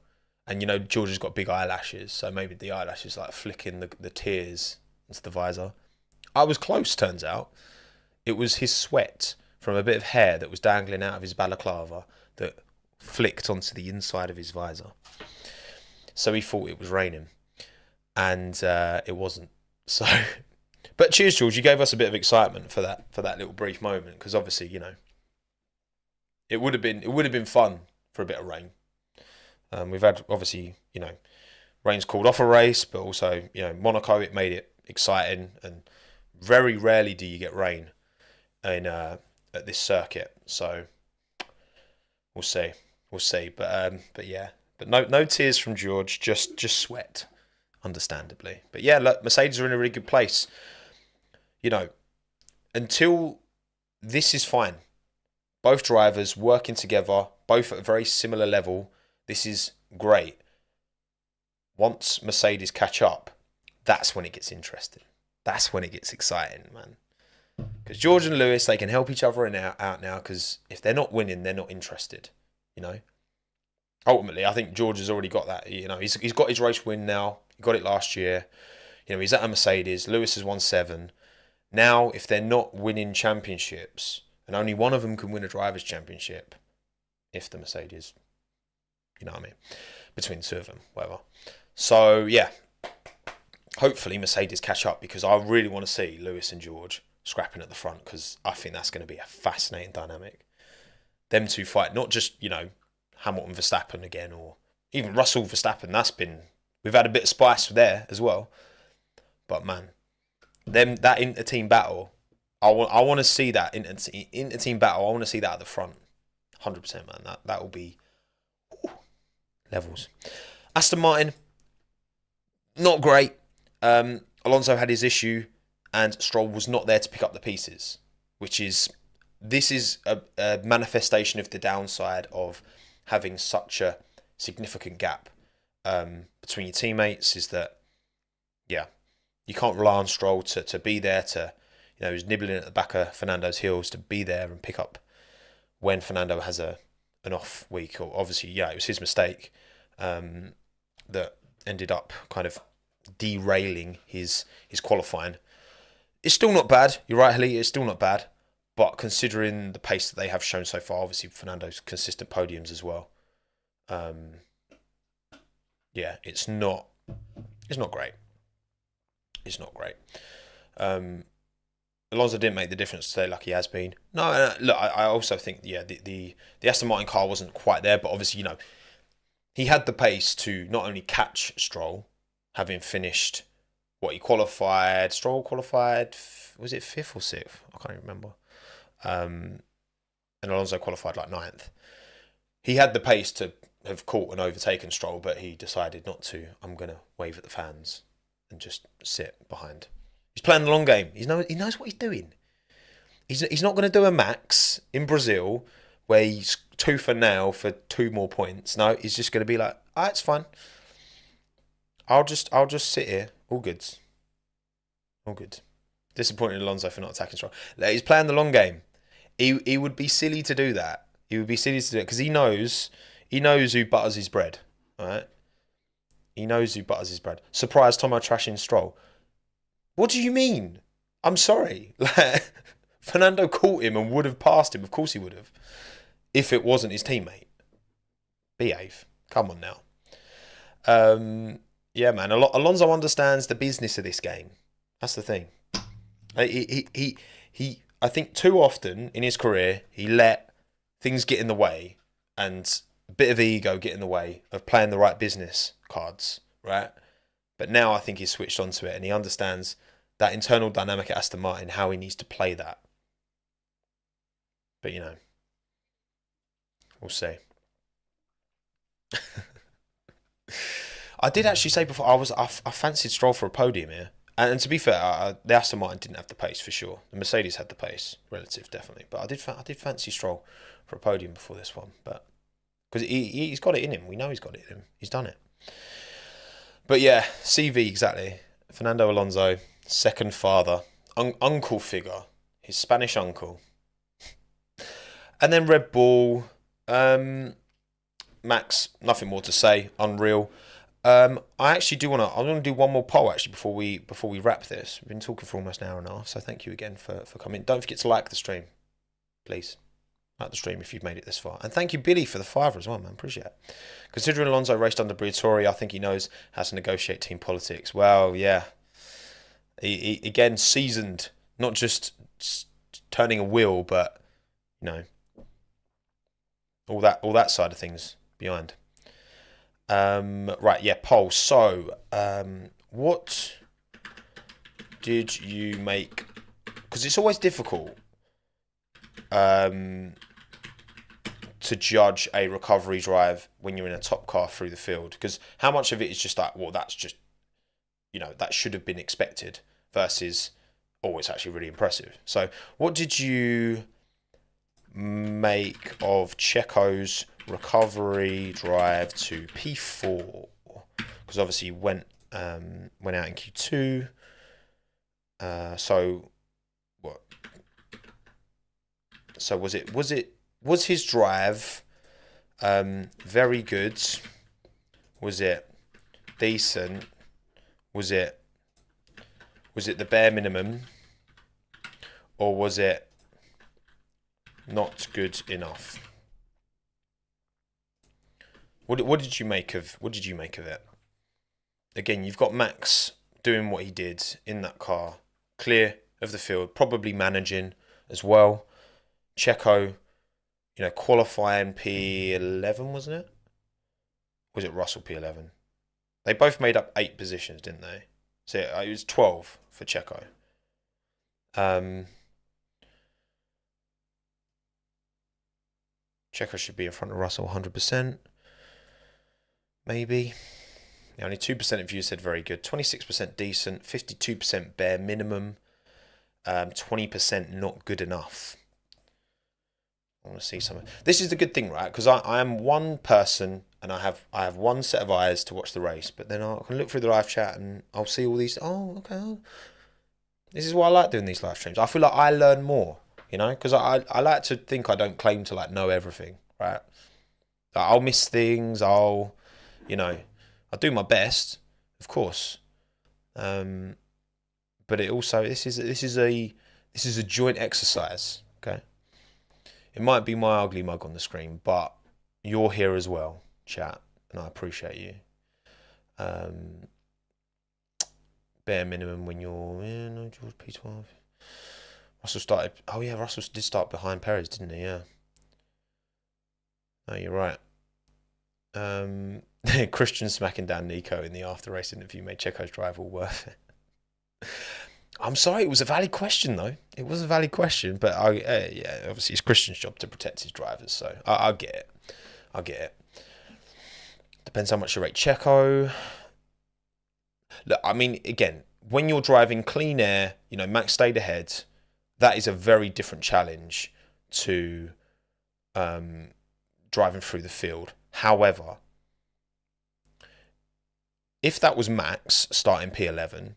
And George has got big eyelashes, so maybe the eyelashes like flicking the tears into the visor. I was close, turns out. It was his sweat from a bit of hair that was dangling out of his balaclava that flicked onto the inside of his visor. So he thought it was raining, and it wasn't. So, but cheers, George. You gave us a bit of excitement for that little brief moment, because obviously, it would have been fun for a bit of rain. We've had, obviously, rain's called off a race, but also, Monaco, it made it exciting, and very rarely do you get rain at this circuit. So we'll see. But yeah, but no tears from George, just sweat, understandably. But yeah, look, Mercedes are in a really good place. Until this is fine. Both drivers working together, both at a very similar level. This is great. Once Mercedes catch up, that's when it gets interesting. That's when it gets exciting, man. Because George and Lewis, they can help each other out now, because if they're not winning, they're not interested, Ultimately, I think George has already got that. He's got his race win now. He got it last year. He's at a Mercedes. Lewis has won 7. Now, if they're not winning championships, and only one of them can win a driver's championship, if the Mercedes, you know what I mean, between the 2 of them, whatever. So, yeah, hopefully Mercedes catch up, because I really want to see Lewis and George scrapping at the front, because I think that's going to be a fascinating dynamic. Them two fight, not just, Hamilton Verstappen again, or even Russell Verstappen. We've had a bit of spice there as well. But man, that inter-team battle, I want to see that inter team battle. I want to see that at the front, 100%, man. That will be levels. Aston Martin, not great. Alonso had his issue, and Stroll was not there to pick up the pieces, which is this is a manifestation of the downside of having such a significant gap between your teammates. Is that yeah, you can't rely on Stroll to be there to he's nibbling at the back of Fernando's heels to be there and pick up when Fernando has an off week. Or obviously, yeah, it was his mistake that ended up kind of derailing his qualifying. It's still not bad. You're right, Haley. It's still not bad, but considering the pace that they have shown so far, obviously Fernando's consistent podiums as well. Yeah, it's not great. It's not great. Alonso didn't make the difference today like he has been. No, look, I also think the Aston Martin car wasn't quite there, but obviously he had the pace to not only catch Stroll, having finished what he qualified. Stroll qualified, was it 5th or 6th? I can't even remember. And Alonso qualified like 9th. He had the pace to have caught and overtaken Stroll, but he decided not to. I'm going to wave at the fans and just sit behind. He's playing the long game. He knows what he's doing. He's not going to do a Max in Brazil where he's tooth for nail for 2 more points. No, he's just going to be like, it's fine. I'll just sit here. All good. Disappointed Alonso for not attacking Stroll. He's playing the long game. He would be silly to do that. He would be silly to do it because he knows who butters his bread. All right. He knows who butters his bread. Surprise Tommo trashing Stroll. What do you mean? I'm sorry. Fernando caught him and would have passed him. Of course he would have. If it wasn't his teammate. Behave. Come on now. Yeah, man. Alonso understands the business of this game. That's the thing. He I think too often in his career, he let things get in the way and a bit of ego get in the way of playing the right business cards, right? But now I think he's switched onto it and he understands that internal dynamic at Aston Martin, how he needs to play that. But, we'll see. I did actually say before, I fancied Stroll for a podium here. And to be fair, the Aston Martin didn't have the pace for sure. The Mercedes had the pace, relative definitely. But I did fancy Stroll for a podium before this one. But because he's got it in him. We know he's got it in him. He's done it. But yeah, CV, exactly. Fernando Alonso, second father, uncle figure, his Spanish uncle. And then Red Bull, Max, nothing more to say, unreal. I actually do want to. I'm going to do one more poll actually before we wrap this. We've been talking for almost an hour and a half, so thank you again for coming. Don't forget to like the stream, please. Like the stream if you've made it this far, and thank you Billy for the $5 as well, man. Appreciate it. Considering Alonso raced under Briatore, I think he knows how to negotiate team politics. Well, yeah. He again seasoned, not just turning a wheel, but all that side of things behind. Right, yeah, poll. So, what did you make? Because it's always difficult to judge a recovery drive when you're in a top car through the field. Because how much of it is just like, well, that's just, that should have been expected versus, oh, it's actually really impressive. So, what did you make of Checo's recovery drive to P4? Because obviously went out in Q2. So what? So was his drive very good? Was it decent? Was it the bare minimum? Or was it not good enough? What did you make of it? Again, you've got Max doing what he did in that car, clear of the field, probably managing as well. Checo, qualifying P11, wasn't it? Was it Russell P11? They both made up 8 positions, didn't they? So it was 12 for Checo. Checo should be in front of Russell 100%. Maybe. Yeah, only 2% of you said very good. 26% decent. 52% bare minimum. 20% not good enough. I want to see something. This is the good thing, right? Because I am one person and I have one set of eyes to watch the race, but then I can look through the live chat and I'll see all these. Oh, okay. This is why I like doing these live streams. I feel like I learn more, because I like to think I don't claim to like know everything, right? I'll miss things. I'll do my best, of course. But it also this is a joint exercise, okay? It might be my ugly mug on the screen, but you're here as well, chat, and I appreciate you. Bare minimum when you're no George P12. Russell started. Oh yeah, Russell did start behind Perez, didn't he? Yeah. No, you're right. Christian smacking down Nico in the after race interview made Checo's drive all worth it. I'm sorry, it was a valid question though. It was a valid question, but yeah, obviously it's Christian's job to protect his drivers, so I get it. I get it. Depends how much you rate Checo. Look, I mean, again, when you're driving clean air, Max stayed ahead. That is a very different challenge to driving through the field. However, if that was Max starting P11,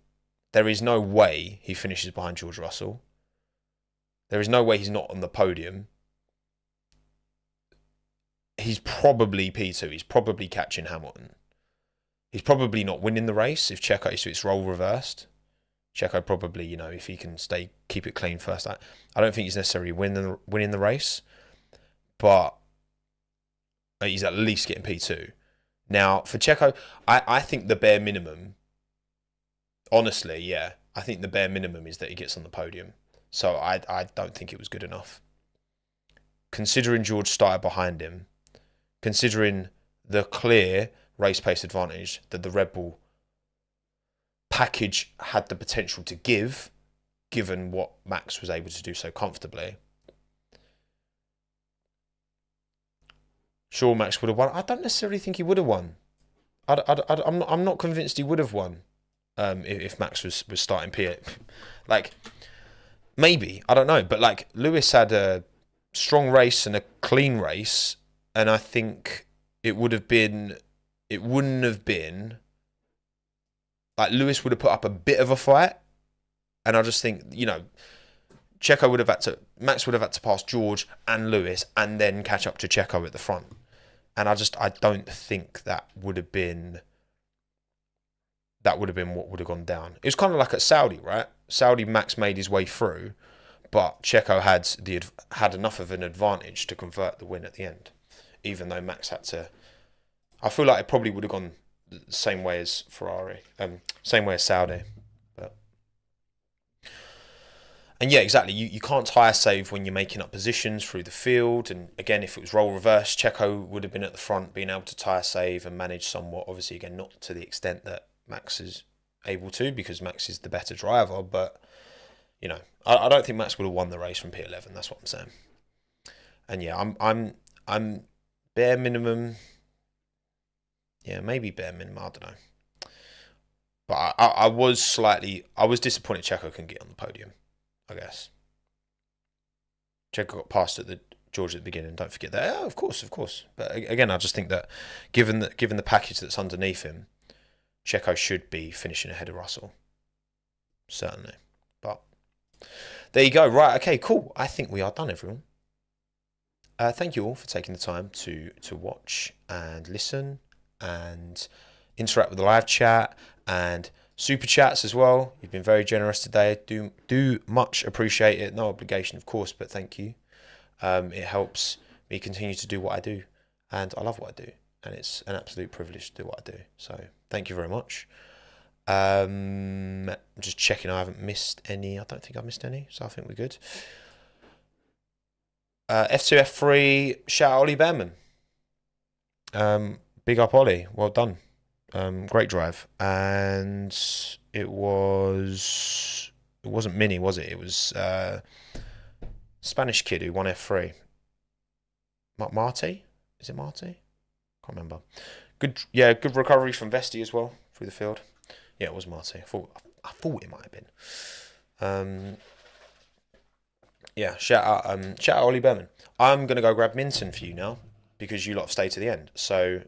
there is no way he finishes behind George Russell. There is no way he's not on the podium. He's probably P2. He's probably catching Hamilton. He's probably not winning the race if it's role reversed. Checo probably, if he can keep it clean first. I don't think he's necessarily winning the race, but he's at least getting P2. Now, for Checo, I think the bare minimum, honestly, yeah, I think the bare minimum is that he gets on the podium. So I don't think it was good enough. Considering George started behind him, considering the clear race pace advantage that the Red Bull package had the potential to give, given what Max was able to do so comfortably. Sure, Max would have won. I don't necessarily think he would have won. I'm not convinced he would have won if Max was starting P8. Like, maybe, I don't know. But like, Lewis had a strong race and a clean race, and I think it wouldn't have been like Lewis would have put up a bit of a fight, and I just think Max would have had to pass George and Lewis and then catch up to Checo at the front, and I don't think that would have been what would have gone down. It was kind of like at Saudi, right? Saudi, Max made his way through, but Checo had enough of an advantage to convert the win at the end, even though Max had to. I feel like it probably would have gone the same way as Ferrari, same way as Saudi. And yeah, exactly. You can't tire save when you're making up positions through the field. And again, if it was role reverse, Checo would have been at the front, being able to tire save and manage somewhat. Obviously, again, not to the extent that Max is able to, because Max is the better driver. But I don't think Max would have won the race from P11. That's what I'm saying. And yeah, I'm bare minimum. Yeah, maybe bare minimum. I don't know. But I was disappointed Checo couldn't get on the podium, I guess. Checo got passed at George at the beginning. Don't forget that. Yeah, of course. But again, I just think that given the package that's underneath him, Checo should be finishing ahead of Russell. Certainly. But there you go. Right. Okay. Cool. I think we are done, everyone. Thank you all for taking the time to watch and listen and interact with the live chat and super chats as well. You've been very generous today. Do much appreciate it. No obligation, of course, but thank you. It helps me continue to do what I do, and I love what I do, and it's an absolute privilege to do what I do. So thank you very much. I'm just checking I haven't missed any. I don't think I missed any, so I think we're good. F2, F3, shout out Ollie Behrman. Big up Ollie, well done. Great drive. And it wasn't Mini, was it? It was Spanish kid who won F3. Marty? Is it Marty? Can't remember. Good, yeah, good recovery from Vesti as well through the field. Yeah, it was Marty. I thought it might have been. Yeah, shout out Ollie Berman. I'm gonna go grab Minton for you now because you lot have stayed to the end. So,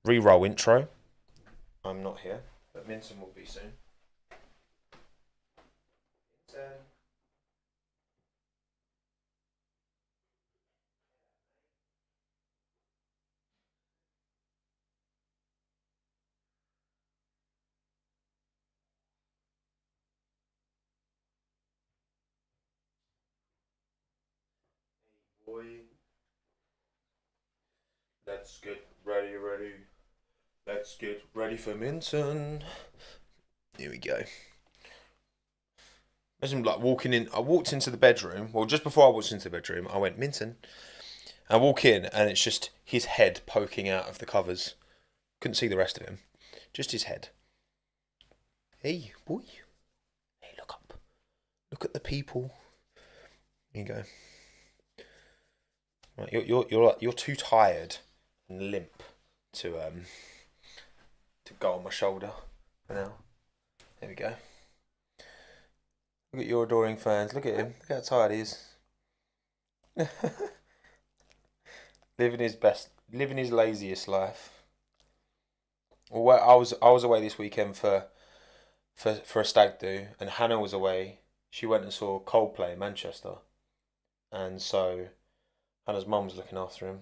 re-roll intro. I'm not here, but Minton will be soon. Boy, let's get ready. Let's get ready for Minton. Here we go. Imagine like walking in. I walked into the bedroom. Well, just before I walked into the bedroom, I went Minton. I walk in and it's just his head poking out of the covers. Couldn't see the rest of him. Just his head. Hey, boy. Hey, look up. Look at the people. Here you go. Right, you're too tired and limp to go on my shoulder for now. There we go. Look at your adoring fans. Look at him. Look how tired he is. Living his laziest life. Well, I was away this weekend for a stag do, and Hannah was away. She went and saw Coldplay in Manchester, and so Hannah's mum's looking after him.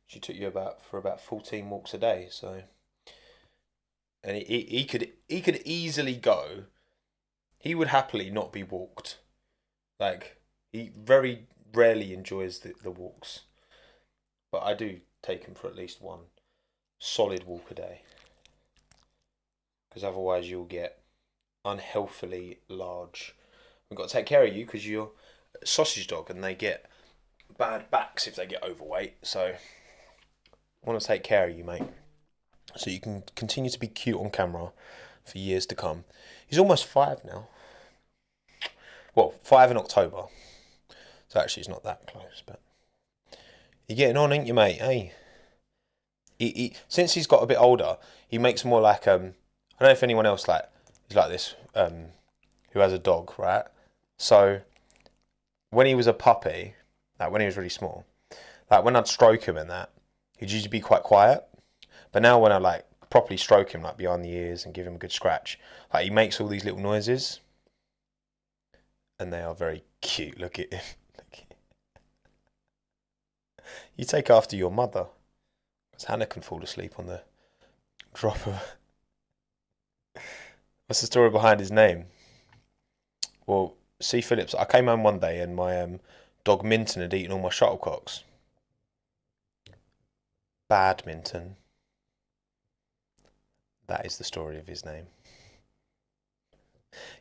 She took you for about 14 walks a day, so. And he could easily go. He would happily not be walked. Like, he very rarely enjoys the walks. But I do take him for at least one solid walk a day. Because otherwise you'll get unhealthily large. We've got to take care of you because you're a sausage dog and they get bad backs if they get overweight. So I want to take care of you, mate. So you can continue to be cute on camera for years to come. He's almost 5 now. Well, 5 in October. So actually it's not that close, but you're getting on, ain't you, mate? Hey. He since he's got a bit older, he makes more like I don't know if anyone else is like this who has a dog, right? So when he was a puppy, like when he was really small, like when I'd stroke him and that, he'd usually be quite quiet. But now when I like properly stroke him like behind the ears and give him a good scratch, like he makes all these little noises, and they are very cute. Look at him. You take after your mother, because Hannah can fall asleep on the drop of. What's the story behind his name? Well, C. Phillips. I came home one day and my dog Minton had eaten all my shuttlecocks. Badminton. That is the story of his name.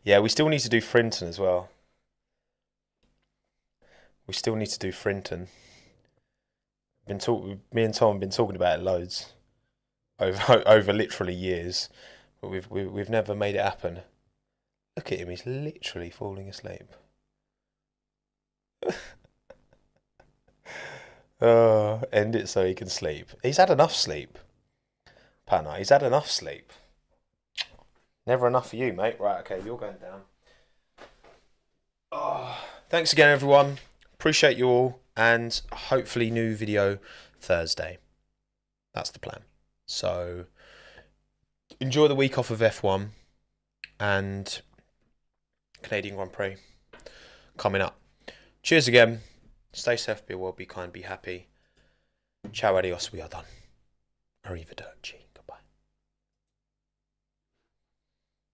Yeah, we still need to do Frinton as well. We still need to do Frinton. Me and Tom have been talking about it loads over literally years, but we've never made it happen. Look at him; he's literally falling asleep. Oh, end it so he can sleep. He's had enough sleep, Panna. He's had enough sleep. Never enough for you, mate. Right, okay, you're going down. Oh, thanks again, everyone. Appreciate you all, and hopefully new video Thursday. That's the plan. So enjoy the week off of F1 and Canadian Grand Prix coming up. Cheers again. Stay safe, be well, be kind, be happy. Ciao, adios, we are done. Arrivederci.